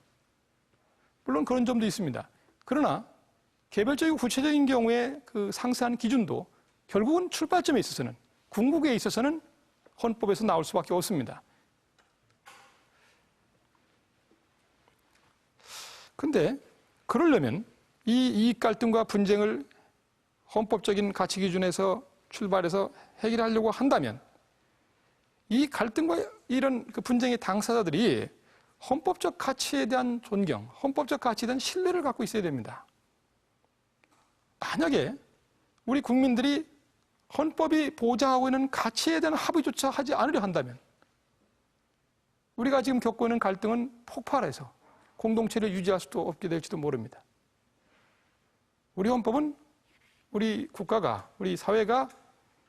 물론 그런 점도 있습니다. 그러나 개별적이고 구체적인 경우에 그 상세한 기준도 결국은 출발점에 있어서는 궁극에 있어서는 헌법에서 나올 수밖에 없습니다. 근데 그러려면 이 이익 갈등과 분쟁을 헌법적인 가치 기준에서 출발해서 해결하려고 한다면 이 갈등과 이런 그 분쟁의 당사자들이 헌법적 가치에 대한 존경, 헌법적 가치에 대한 신뢰를 갖고 있어야 됩니다. 만약에 우리 국민들이 헌법이 보장하고 있는 가치에 대한 합의조차 하지 않으려 한다면 우리가 지금 겪고 있는 갈등은 폭발해서 공동체를 유지할 수도 없게 될지도 모릅니다. 우리 헌법은 우리 국가가, 우리 사회가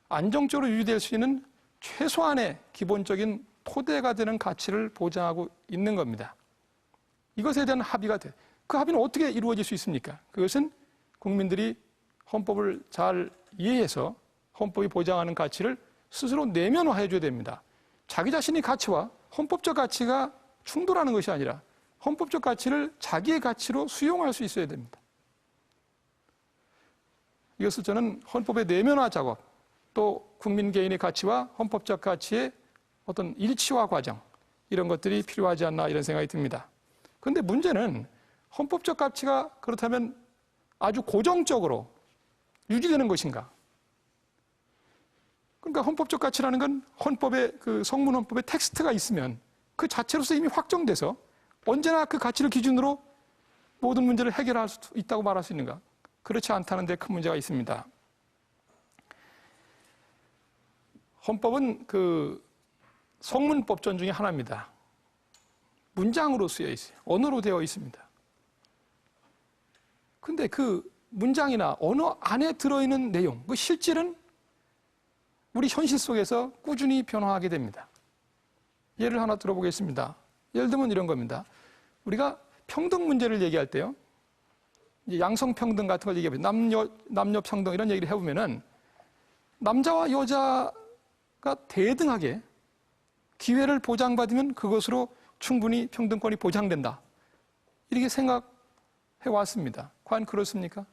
안정적으로 유지될 수 있는 최소한의 기본적인 토대가 되는 가치를 보장하고 있는 겁니다. 이것에 대한 합의가 돼. 그 합의는 어떻게 이루어질 수 있습니까? 그것은 국민들이 헌법을 잘 이해해서 헌법이 보장하는 가치를 스스로 내면화해 줘야 됩니다. 자기 자신의 가치와 헌법적 가치가 충돌하는 것이 아니라 헌법적 가치를 자기의 가치로 수용할 수 있어야 됩니다. 이것을 저는 헌법의 내면화 작업, 또 국민 개인의 가치와 헌법적 가치의 어떤 일치화 과정, 이런 것들이 필요하지 않나 이런 생각이 듭니다. 그런데 문제는 헌법적 가치가 그렇다면 아주 고정적으로 유지되는 것인가? 그러니까 헌법적 가치라는 건 헌법의 그 성문 헌법의 텍스트가 있으면 그 자체로서 이미 확정돼서 언제나 그 가치를 기준으로 모든 문제를 해결할 수 있다고 말할 수 있는가? 그렇지 않다는 데 큰 문제가 있습니다. 헌법은 그 성문법전 중에 하나입니다. 문장으로 쓰여 있어요. 언어로 되어 있습니다. 근데 그 문장이나 언어 안에 들어있는 내용, 그 실질은 우리 현실 속에서 꾸준히 변화하게 됩니다. 예를 하나 들어보겠습니다. 예를 들면 이런 겁니다. 우리가 평등 문제를 얘기할 때요. 양성평등 같은 걸 얘기해보면 남녀 평등 이런 얘기를 해보면은 남자와 여자가 대등하게 기회를 보장받으면 그것으로 충분히 평등권이 보장된다. 이렇게 생각해 왔습니다. 과연 그렇습니까?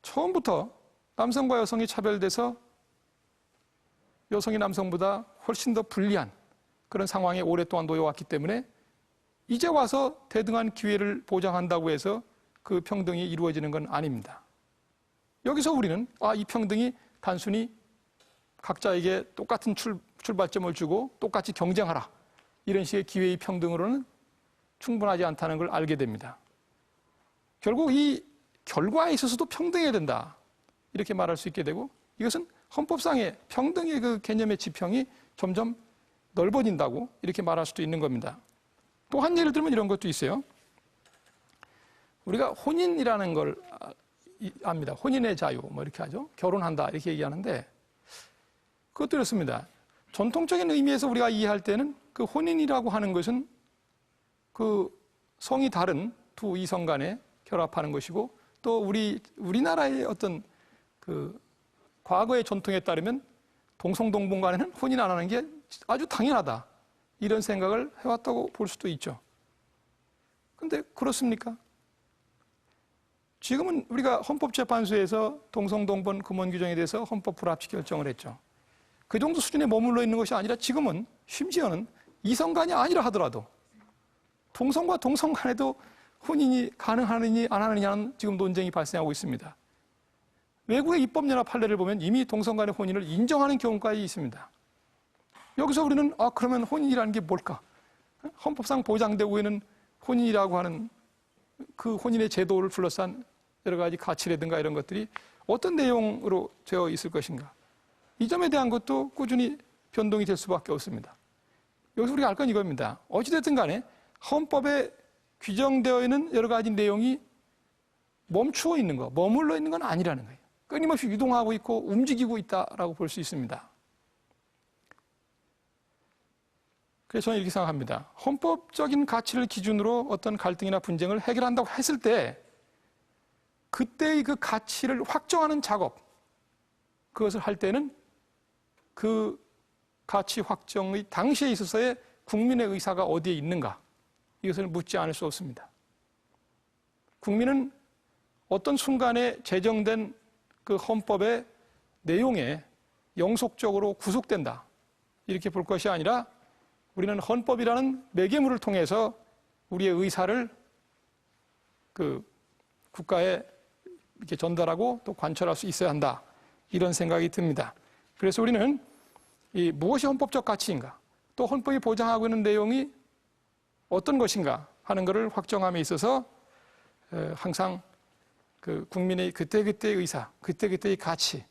처음부터 남성과 여성이 차별돼서 여성이 남성보다 훨씬 더 불리한 그런 상황에 오랫동안 놓여왔기 때문에 이제 와서 대등한 기회를 보장한다고 해서 그 평등이 이루어지는 건 아닙니다. 여기서 우리는 이 평등이 단순히 각자에게 똑같은 출발점을 주고 똑같이 경쟁하라. 이런 식의 기회의 평등으로는 충분하지 않다는 걸 알게 됩니다. 결국 이 결과에 있어서도 평등해야 된다. 이렇게 말할 수 있게 되고 이것은 헌법상의 평등의 그 개념의 지평이 점점 넓어진다고 이렇게 말할 수도 있는 겁니다. 또 한 예를 들면 이런 것도 있어요. 우리가 혼인이라는 걸 압니다. 혼인의 자유 뭐 이렇게 하죠. 결혼한다 이렇게 얘기하는데 그것도 이렇습니다. 전통적인 의미에서 우리가 이해할 때는 그 혼인이라고 하는 것은 그 성이 다른 두 이성 간에 결합하는 것이고 또 우리나라의 어떤 그 과거의 전통에 따르면 동성동본 간에는 혼인 안 하는 게 아주 당연하다. 이런 생각을 해왔다고 볼 수도 있죠. 근데 그렇습니까? 지금은 우리가 헌법재판소에서 동성동본 금원 규정에 대해서 헌법 불합치 결정을 했죠. 그 정도 수준에 머물러 있는 것이 아니라 지금은 심지어는 이성간이 아니라 하더라도 동성과 동성 간에도 혼인이 가능하느니 안 하느냐는 지금 논쟁이 발생하고 있습니다. 외국의 입법연합 판례를 보면 이미 동성 간의 혼인을 인정하는 경우까지 있습니다. 여기서 우리는 그러면 혼인이라는 게 뭘까? 헌법상 보장되고 있는 혼인이라고 하는 그 혼인의 제도를 둘러싼 여러 가지 가치라든가 이런 것들이 어떤 내용으로 되어 있을 것인가? 이 점에 대한 것도 꾸준히 변동이 될 수밖에 없습니다. 여기서 우리가 알 건 이겁니다. 어찌됐든 간에 헌법에 규정되어 있는 여러 가지 내용이 멈추어 있는 거, 머물러 있는 건 아니라는 거예요. 끊임없이 유동하고 있고 움직이고 있다라고 볼 수 있습니다. 그래서 저는 이렇게 생각합니다. 헌법적인 가치를 기준으로 어떤 갈등이나 분쟁을 해결한다고 했을 때 그때의 그 가치를 확정하는 작업, 그것을 할 때는 그 가치 확정의 당시에 있어서의 국민의 의사가 어디에 있는가, 이것을 묻지 않을 수 없습니다. 국민은 어떤 순간에 제정된 그 헌법의 내용에 영속적으로 구속된다, 이렇게 볼 것이 아니라 우리는 헌법이라는 매개물을 통해서 우리의 의사를 그 국가에 이렇게 전달하고 또 관철할 수 있어야 한다, 이런 생각이 듭니다. 그래서 우리는 이 무엇이 헌법적 가치인가, 또 헌법이 보장하고 있는 내용이 어떤 것인가 하는 것을 확정함에 있어서 항상 그 국민의 그때그때의 의사, 그때그때의 가치에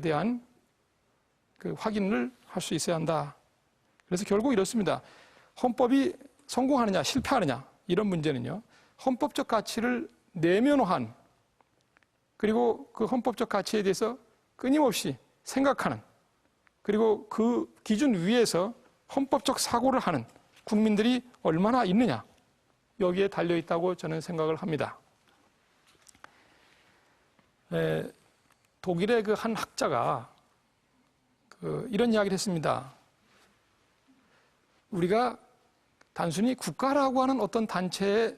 대한 그 확인을 할 수 있어야 한다. 그래서 결국 이렇습니다. 헌법이 성공하느냐 실패하느냐 이런 문제는요, 헌법적 가치를 내면화한, 그리고 그 헌법적 가치에 대해서 끊임없이 생각하는, 그리고 그 기준 위에서 헌법적 사고를 하는 국민들이 얼마나 있느냐, 여기에 달려 있다고 저는 생각을 합니다. 독일의 그 한 학자가 이런 이야기를 했습니다. 우리가 단순히 국가라고 하는 어떤 단체에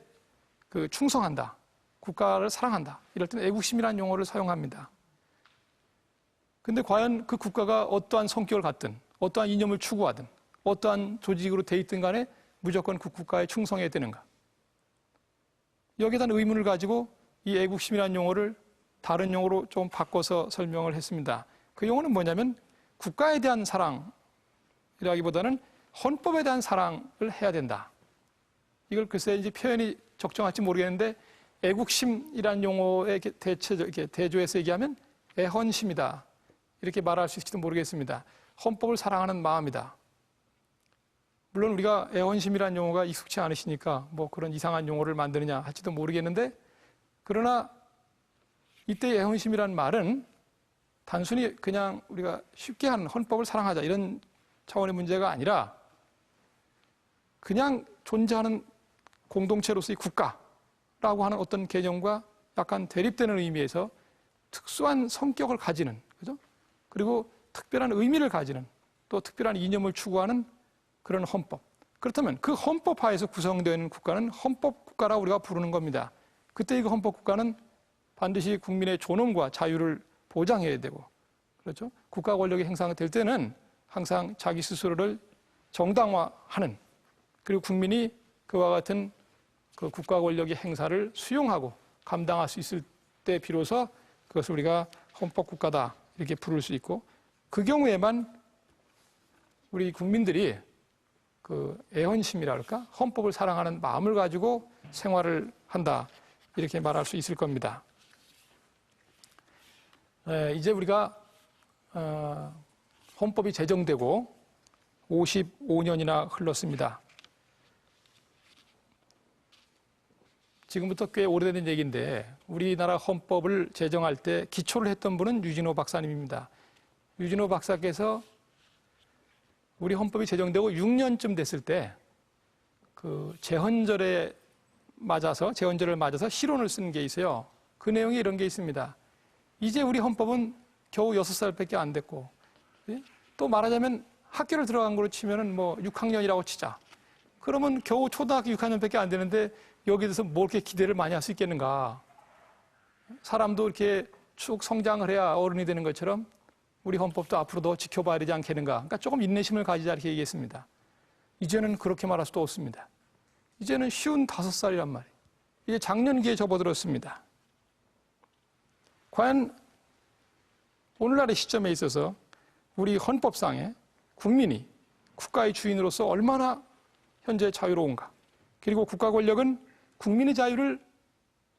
충성한다, 국가를 사랑한다, 이럴 때는 애국심이라는 용어를 사용합니다. 근데 과연 그 국가가 어떠한 성격을 갖든, 어떠한 이념을 추구하든, 어떠한 조직으로 돼 있든 간에 무조건 그 국가에 충성해야 되는가? 여기에 대한 의문을 가지고 이 애국심이라는 용어를 다른 용어로 좀 바꿔서 설명을 했습니다. 그 용어는 뭐냐면 국가에 대한 사랑이라기보다는 헌법에 대한 사랑을 해야 된다. 이걸 글쎄 이제 표현이 적정할지 모르겠는데 애국심이라는 용어에 대조해서 얘기하면 애헌심이다, 이렇게 말할 수 있을지도 모르겠습니다. 헌법을 사랑하는 마음이다. 물론 우리가 애헌심이라는 용어가 익숙치 않으시니까 뭐 그런 이상한 용어를 만드느냐 할지도 모르겠는데, 그러나 이때 애헌심이라는 말은 단순히 그냥 우리가 쉽게 하는 헌법을 사랑하자 이런 차원의 문제가 아니라 그냥 존재하는 공동체로서의 국가라고 하는 어떤 개념과 약간 대립되는 의미에서 특수한 성격을 가지는, 그죠? 그리고 특별한 의미를 가지는, 또 특별한 이념을 추구하는 그런 헌법. 그렇다면 그 헌법하에서 구성되어 있는 국가는 헌법국가라고 우리가 부르는 겁니다. 그때 이 헌법국가는 반드시 국민의 존엄과 자유를 보장해야 되고, 그렇죠? 국가 권력이 행사될 때는 항상 자기 스스로를 정당화하는, 그리고 국민이 그와 같은 그 국가 권력의 행사를 수용하고 감당할 수 있을 때 비로소 그것을 우리가 헌법국가다 이렇게 부를 수 있고, 그 경우에만 우리 국민들이 그 애헌심이랄까? 헌법을 사랑하는 마음을 가지고 생활을 한다. 이렇게 말할 수 있을 겁니다. 이제 우리가 헌법이 제정되고 55년이나 흘렀습니다. 지금부터 꽤 오래된 얘기인데 우리나라 헌법을 제정할 때 기초를 했던 분은 유진호 박사님입니다. 유진호 박사께서 우리 헌법이 제정되고 6년쯤 됐을 때 그 제헌절을 맞아서 실론을 쓴 게 있어요. 그 내용이 이런 게 있습니다. 이제 우리 헌법은 겨우 6살밖에 안 됐고, 또 말하자면 학교를 들어간 거로 치면은 뭐 6학년이라고 치자. 그러면 겨우 초등학교 6학년밖에 안 되는데 여기에 대해서 뭐 이렇게 기대를 많이 할 수 있겠는가. 사람도 이렇게 쭉 성장을 해야 어른이 되는 것처럼 우리 헌법도 앞으로 더 지켜봐야 되지 않겠는가. 그러니까 조금 인내심을 가지자 이렇게 얘기했습니다. 이제는 그렇게 말할 수도 없습니다. 이제는 55살이란 말이에요. 이제 장년기에 접어들었습니다. 과연 오늘날의 시점에 있어서 우리 헌법상에 국민이 국가의 주인으로서 얼마나 현재 자유로운가. 그리고 국가 권력은 국민의 자유를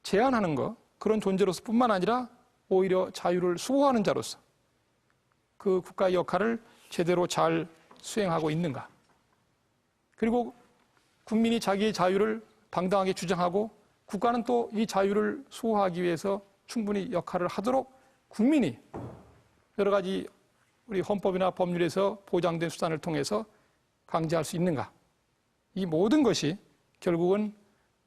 제한하는 것, 그런 존재로서 뿐만 아니라 오히려 자유를 수호하는 자로서 그 국가의 역할을 제대로 잘 수행하고 있는가. 그리고 국민이 자기의 자유를 당당하게 주장하고 국가는 또 이 자유를 수호하기 위해서 충분히 역할을 하도록 국민이 여러 가지 우리 헌법이나 법률에서 보장된 수단을 통해서 강제할 수 있는가. 이 모든 것이 결국은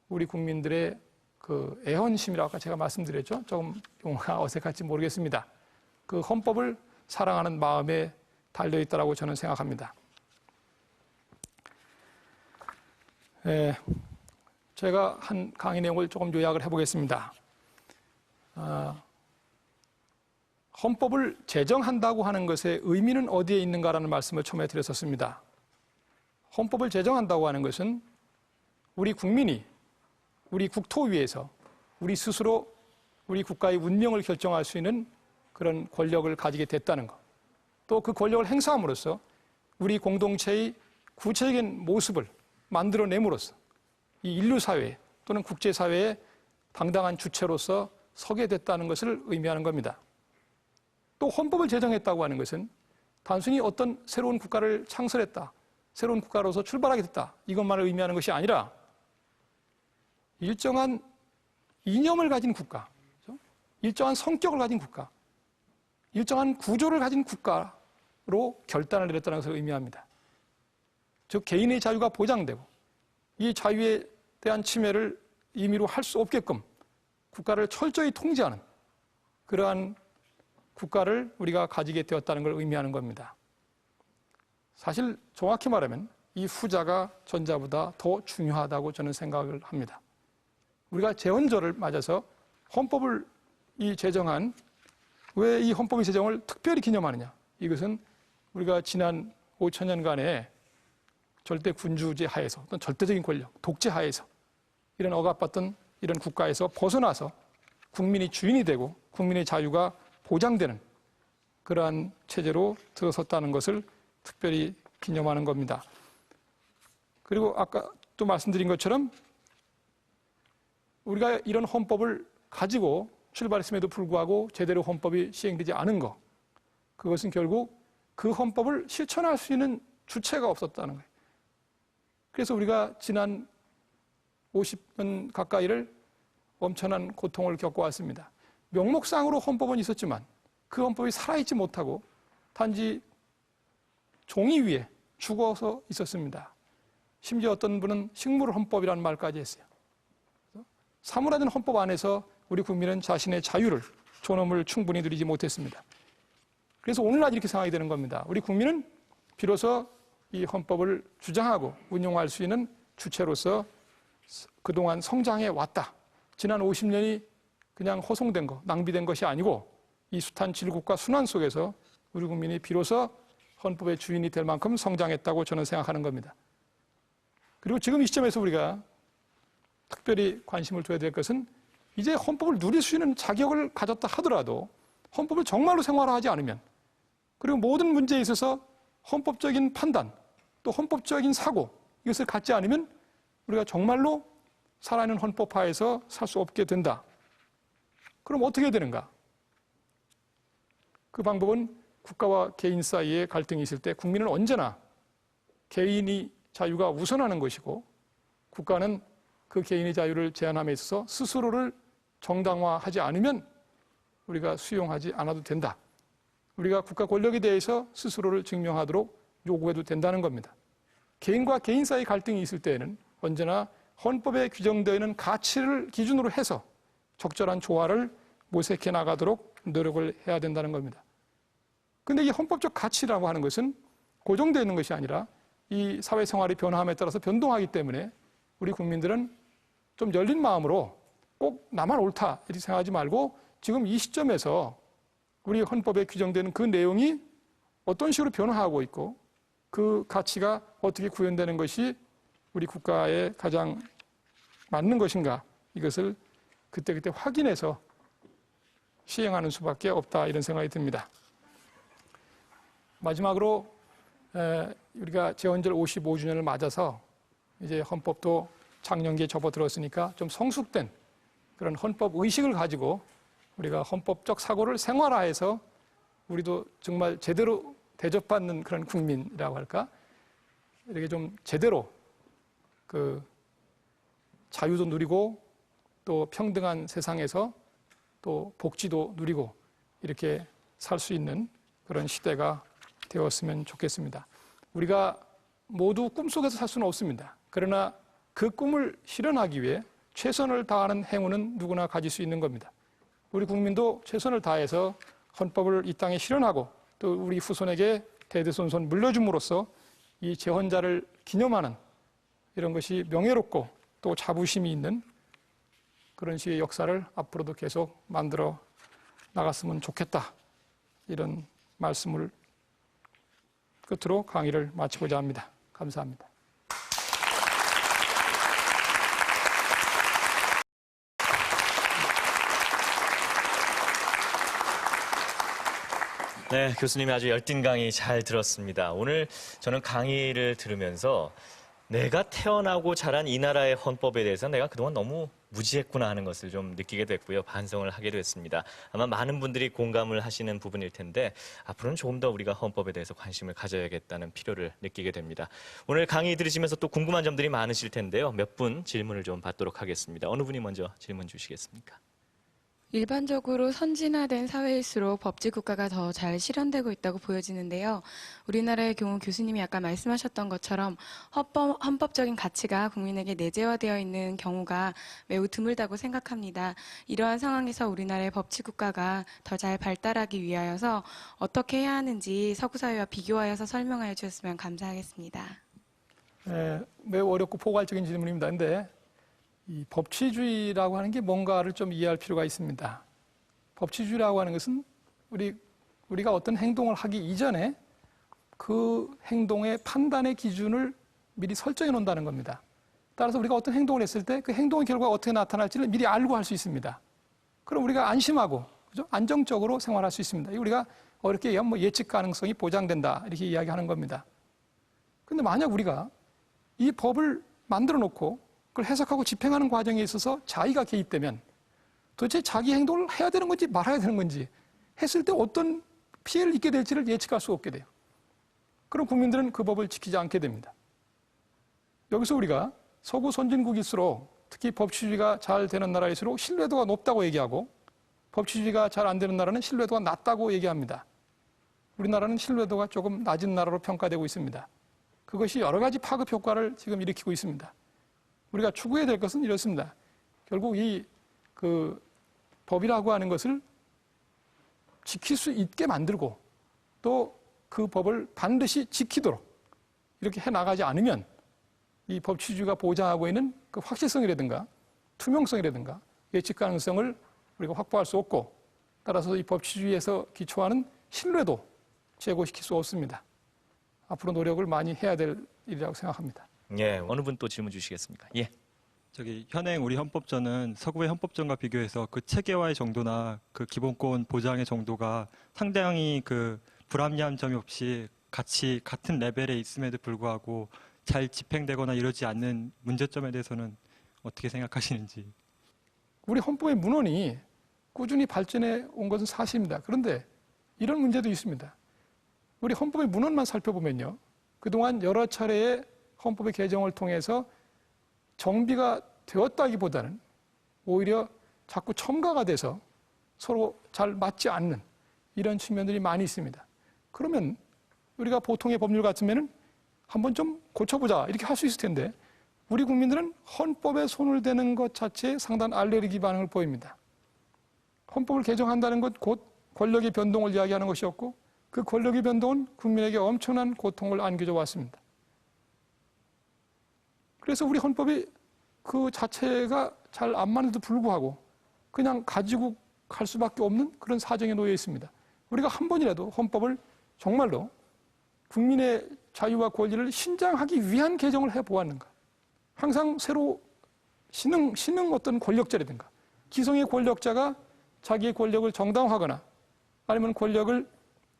우리 국민들의 그 애헌심이라고 아까 제가 말씀드렸죠. 조금 용어가 어색할지 모르겠습니다. 그 헌법을 사랑하는 마음에 달려있다고 저는 생각합니다. 제가 한 강의 내용을 조금 요약을 해보겠습니다. 헌법을 제정한다고 하는 것의 의미는 어디에 있는가라는 말씀을 처음에 드렸었습니다. 헌법을 제정한다고 하는 것은 우리 국민이 우리 국토 위에서 우리 스스로 우리 국가의 운명을 결정할 수 있는 그런 권력을 가지게 됐다는 것. 또 그 권력을 행사함으로써 우리 공동체의 구체적인 모습을 만들어냄으로써 이 인류사회 또는 국제사회의 당당한 주체로서 서게 됐다는 것을 의미하는 겁니다. 또 헌법을 제정했다고 하는 것은 단순히 어떤 새로운 국가를 창설했다, 새로운 국가로서 출발하게 됐다, 이것만을 의미하는 것이 아니라 일정한 이념을 가진 국가, 일정한 성격을 가진 국가, 일정한 구조를 가진 국가로 결단을 내렸다는 것을 의미합니다. 즉 개인의 자유가 보장되고 이 자유에 대한 침해를 임의로 할 수 없게끔 국가를 철저히 통제하는 그러한 국가를 우리가 가지게 되었다는 걸 의미하는 겁니다. 사실 정확히 말하면 이 후자가 전자보다 더 중요하다고 저는 생각을 합니다. 우리가 제헌절을 맞아서 헌법을 제정한, 왜 이 헌법의 제정을 특별히 기념하느냐. 이것은 우리가 지난 5천년간의 절대 군주제 하에서 어떤 절대적인 권력, 독재 하에서 이런 억압받던 이런 국가에서 벗어나서 국민이 주인이 되고 국민의 자유가 보장되는 그러한 체제로 들어섰다는 것을 특별히 기념하는 겁니다. 그리고 아까 또 말씀드린 것처럼 우리가 이런 헌법을 가지고 출발했음에도 불구하고 제대로 헌법이 시행되지 않은 것, 그것은 결국 그 헌법을 실천할 수 있는 주체가 없었다는 거예요. 그래서 우리가 지난 50년 가까이를 엄청난 고통을 겪어왔습니다. 명목상으로 헌법은 있었지만 그 헌법이 살아있지 못하고 단지 종이 위에 죽어서 있었습니다. 심지어 어떤 분은 식물헌법이라는 말까지 했어요. 사물화된 헌법 안에서 우리 국민은 자신의 자유를, 존엄을 충분히 누리지 못했습니다. 그래서 오늘날 이렇게 생각이 되는 겁니다. 우리 국민은 비로소 이 헌법을 주장하고 운용할 수 있는 주체로서 그동안 성장해 왔다. 지난 50년이 그냥 허송된 것, 낭비된 것이 아니고 이 숱한 질국과 순환 속에서 우리 국민이 비로소 헌법의 주인이 될 만큼 성장했다고 저는 생각하는 겁니다. 그리고 지금 이 시점에서 우리가 특별히 관심을 둬야 될 것은 이제 헌법을 누릴 수 있는 자격을 가졌다 하더라도 헌법을 정말로 생활화하지 않으면, 그리고 모든 문제에 있어서 헌법적인 판단 또 헌법적인 사고 이것을 갖지 않으면 우리가 정말로 살아있는 헌법하에서 살 수 없게 된다. 그럼 어떻게 되는가? 그 방법은 국가와 개인 사이에 갈등이 있을 때 국민은 언제나 개인의 자유가 우선하는 것이고 국가는 그 개인의 자유를 제한함에 있어서 스스로를 정당화하지 않으면 우리가 수용하지 않아도 된다. 우리가 국가 권력에 대해서 스스로를 증명하도록 요구해도 된다는 겁니다. 개인과 개인 사이 갈등이 있을 때에는 언제나 헌법에 규정되어 있는 가치를 기준으로 해서 적절한 조화를 모색해 나가도록 노력을 해야 된다는 겁니다. 그런데 이 헌법적 가치라고 하는 것은 고정되어 있는 것이 아니라 이 사회생활이 변화함에 따라서 변동하기 때문에 우리 국민들은 좀 열린 마음으로 꼭 나만 옳다 이렇게 생각하지 말고 지금 이 시점에서 우리 헌법에 규정되는 그 내용이 어떤 식으로 변화하고 있고 그 가치가 어떻게 구현되는 것이 우리 국가에 가장 맞는 것인가 이것을 그때그때 확인해서 시행하는 수밖에 없다 이런 생각이 듭니다. 마지막으로 우리가 제헌절 55주년을 맞아서 이제 헌법도 작년기에 접어들었으니까 좀 성숙된 그런 헌법 의식을 가지고 우리가 헌법적 사고를 생활화해서 우리도 정말 제대로 대접받는 그런 국민이라고 할까? 이렇게 좀 제대로 그 자유도 누리고 또 평등한 세상에서 또 복지도 누리고 이렇게 살 수 있는 그런 시대가 되었으면 좋겠습니다. 우리가 모두 꿈속에서 살 수는 없습니다. 그러나 그 꿈을 실현하기 위해 최선을 다하는 행운은 누구나 가질 수 있는 겁니다. 우리 국민도 최선을 다해서 헌법을 이 땅에 실현하고 또 우리 후손에게 대대손손 물려줌으로써 이 제헌자를 기념하는 이런 것이 명예롭고 또 자부심이 있는 그런 식의 역사를 앞으로도 계속 만들어 나갔으면 좋겠다. 이런 말씀을 끝으로 강의를 마치고자 합니다. 감사합니다. 네, 교수님이 아주 열띤 강의 잘 들었습니다. 오늘 저는 강의를 들으면서 내가 태어나고 자란 이 나라의 헌법에 대해서 내가 그동안 너무 무지했구나 하는 것을 좀 느끼게 됐고요. 반성을 하게 됐습니다. 아마 많은 분들이 공감을 하시는 부분일 텐데 앞으로는 조금 더 우리가 헌법에 대해서 관심을 가져야겠다는 필요를 느끼게 됩니다. 오늘 강의 들으시면서 또 궁금한 점들이 많으실 텐데요. 몇 분 질문을 좀 받도록 하겠습니다. 어느 분이 먼저 질문 주시겠습니까? 일반적으로 선진화된 사회일수록 법治국가가 더 잘 실현되고 있다고 보여지는데요. 우리나라의 경우 교수님이 아까 말씀하셨던 것처럼 헌법적인 가치가 국민에게 내재화되어 있는 경우가 매우 드물다고 생각합니다. 이러한 상황에서 우리나라의 법治국가가 더 잘 발달하기 위하여서 어떻게 해야 하는지 서구사회와 비교하여서 설명하여 주셨으면 감사하겠습니다. 매우 어렵고 포괄적인 질문입니다. 그런데 이 법치주의라고 하는 게 뭔가를 좀 이해할 필요가 있습니다. 법치주의라고 하는 것은 우리가 어떤 행동을 하기 이전에 그 행동의 판단의 기준을 미리 설정해 놓는다는 겁니다. 따라서 우리가 어떤 행동을 했을 때 그 행동의 결과가 어떻게 나타날지를 미리 알고 할 수 있습니다. 그럼 우리가 안심하고 그죠? 안정적으로 생활할 수 있습니다. 우리가 어렵게 얘기하면 뭐 예측 가능성이 보장된다 이렇게 이야기하는 겁니다. 그런데 만약 우리가 이 법을 만들어 놓고 그걸 해석하고 집행하는 과정에 있어서 자의가 개입되면 도대체 자기 행동을 해야 되는 건지 말아야 되는 건지 했을 때 어떤 피해를 입게 될지를 예측할 수 없게 돼요. 그럼 국민들은 그 법을 지키지 않게 됩니다. 여기서 우리가 서구 선진국일수록 특히 법치주의가 잘 되는 나라일수록 신뢰도가 높다고 얘기하고 법치주의가 잘 안 되는 나라는 신뢰도가 낮다고 얘기합니다. 우리나라는 신뢰도가 조금 낮은 나라로 평가되고 있습니다. 그것이 여러 가지 파급 효과를 지금 일으키고 있습니다. 우리가 추구해야 될 것은 이렇습니다. 결국 그 법이라고 하는 것을 지킬 수 있게 만들고 또 그 법을 반드시 지키도록 이렇게 해 나가지 않으면 이 법치주의가 보장하고 있는 그 확실성이라든가 투명성이라든가 예측 가능성을 우리가 확보할 수 없고 따라서 이 법치주의에서 기초하는 신뢰도 제고시킬 수 없습니다. 앞으로 노력을 많이 해야 될 일이라고 생각합니다. 예, 어느 분 또 질문 주시겠습니까? 예. 현행 우리 헌법전은 서구의 헌법전과 비교해서 그 체계화의 정도나 그 기본권 보장의 정도가 상당히 그 불합리한 점이 없이 같이 같은 레벨에 있음에도 불구하고 잘 집행되거나 이러지 않는 문제점에 대해서는 어떻게 생각하시는지. 우리 헌법의 문헌이 꾸준히 발전해 온 것은 사실입니다. 그런데 이런 문제도 있습니다. 우리 헌법의 문헌만 살펴보면요. 그동안 여러 차례의 헌법의 개정을 통해서 정비가 되었다기보다는 오히려 자꾸 첨가가 돼서 서로 잘 맞지 않는 이런 측면들이 많이 있습니다. 그러면 우리가 보통의 법률 같으면은 한번 좀 고쳐보자 이렇게 할 수 있을 텐데 우리 국민들은 헌법에 손을 대는 것 자체에 상당한 알레르기 반응을 보입니다. 헌법을 개정한다는 것 곧 권력의 변동을 이야기하는 것이었고 그 권력의 변동은 국민에게 엄청난 고통을 안겨줘 왔습니다. 그래서 우리 헌법이 그 자체가 잘 안 맞는데도 불구하고 그냥 가지고 갈 수밖에 없는 그런 사정에 놓여 있습니다. 우리가 한 번이라도 헌법을 정말로 국민의 자유와 권리를 신장하기 위한 개정을 해보았는가? 항상 새로 신흥 어떤 권력자라든가 기성의 권력자가 자기의 권력을 정당화하거나 아니면 권력을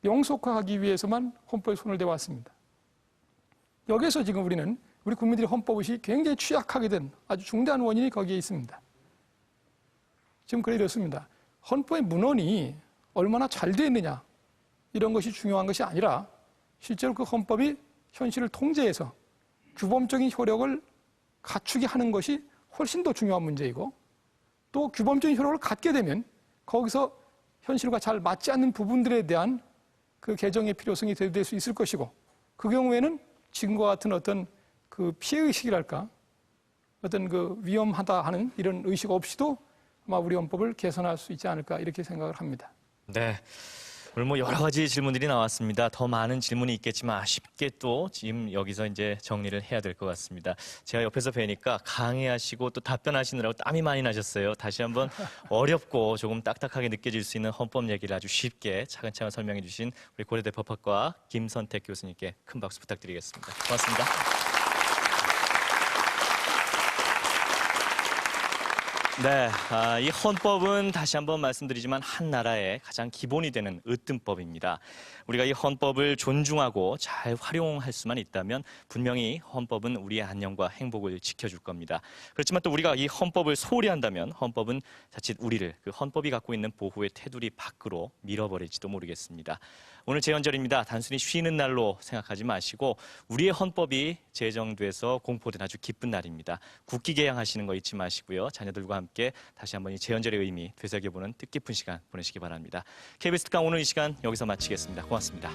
영속화하기 위해서만 헌법에 손을 대왔습니다. 여기에서 지금 우리 국민들의 헌법의식이 굉장히 취약하게 된 아주 중대한 원인이 거기에 있습니다. 지금 그래 이렇습니다. 헌법의 문헌이 얼마나 잘 되어 있느냐 이런 것이 중요한 것이 아니라 실제로 그 헌법이 현실을 통제해서 규범적인 효력을 갖추게 하는 것이 훨씬 더 중요한 문제이고 또 규범적인 효력을 갖게 되면 거기서 현실과 잘 맞지 않는 부분들에 대한 그 개정의 필요성이 될 수 있을 것이고 그 경우에는 지금과 같은 어떤 그 피해의식이랄까 어떤 그 위험하다 하는 이런 의식 없이도 아마 우리 헌법을 개선할 수 있지 않을까 이렇게 생각을 합니다. 네. 오늘 여러 가지 질문들이 나왔습니다. 더 많은 질문이 있겠지만 아쉽게 또 지금 여기서 이제 정리를 해야 될 것 같습니다. 제가 옆에서 뵈니까 강의하시고 또 답변하시느라고 땀이 많이 나셨어요. 다시 한번 어렵고 조금 딱딱하게 느껴질 수 있는 헌법 얘기를 아주 쉽게 차근차근 설명해 주신 우리 고려대 법학과 김선택 교수님께 큰 박수 부탁드리겠습니다. 고맙습니다. 네, 이 헌법은 다시 한번 말씀드리지만 한 나라의 가장 기본이 되는 으뜸법입니다. 우리가 이 헌법을 존중하고 잘 활용할 수만 있다면 분명히 헌법은 우리의 안녕과 행복을 지켜줄 겁니다. 그렇지만 또 우리가 이 헌법을 소홀히 한다면 헌법은 자칫 우리를 그 헌법이 갖고 있는 보호의 테두리 밖으로 밀어버릴지도 모르겠습니다. 오늘 제헌절입니다. 단순히 쉬는 날로 생각하지 마시고 우리의 헌법이 제정돼서 공포된 아주 기쁜 날입니다. 국기 개양하시는 거 잊지 마시고요. 자녀들과 함께 다시 한번 이 제헌절의 의미 되새겨보는 뜻깊은 시간 보내시기 바랍니다. KBS 특강 오늘 이 시간 여기서 마치겠습니다. 고맙습니다.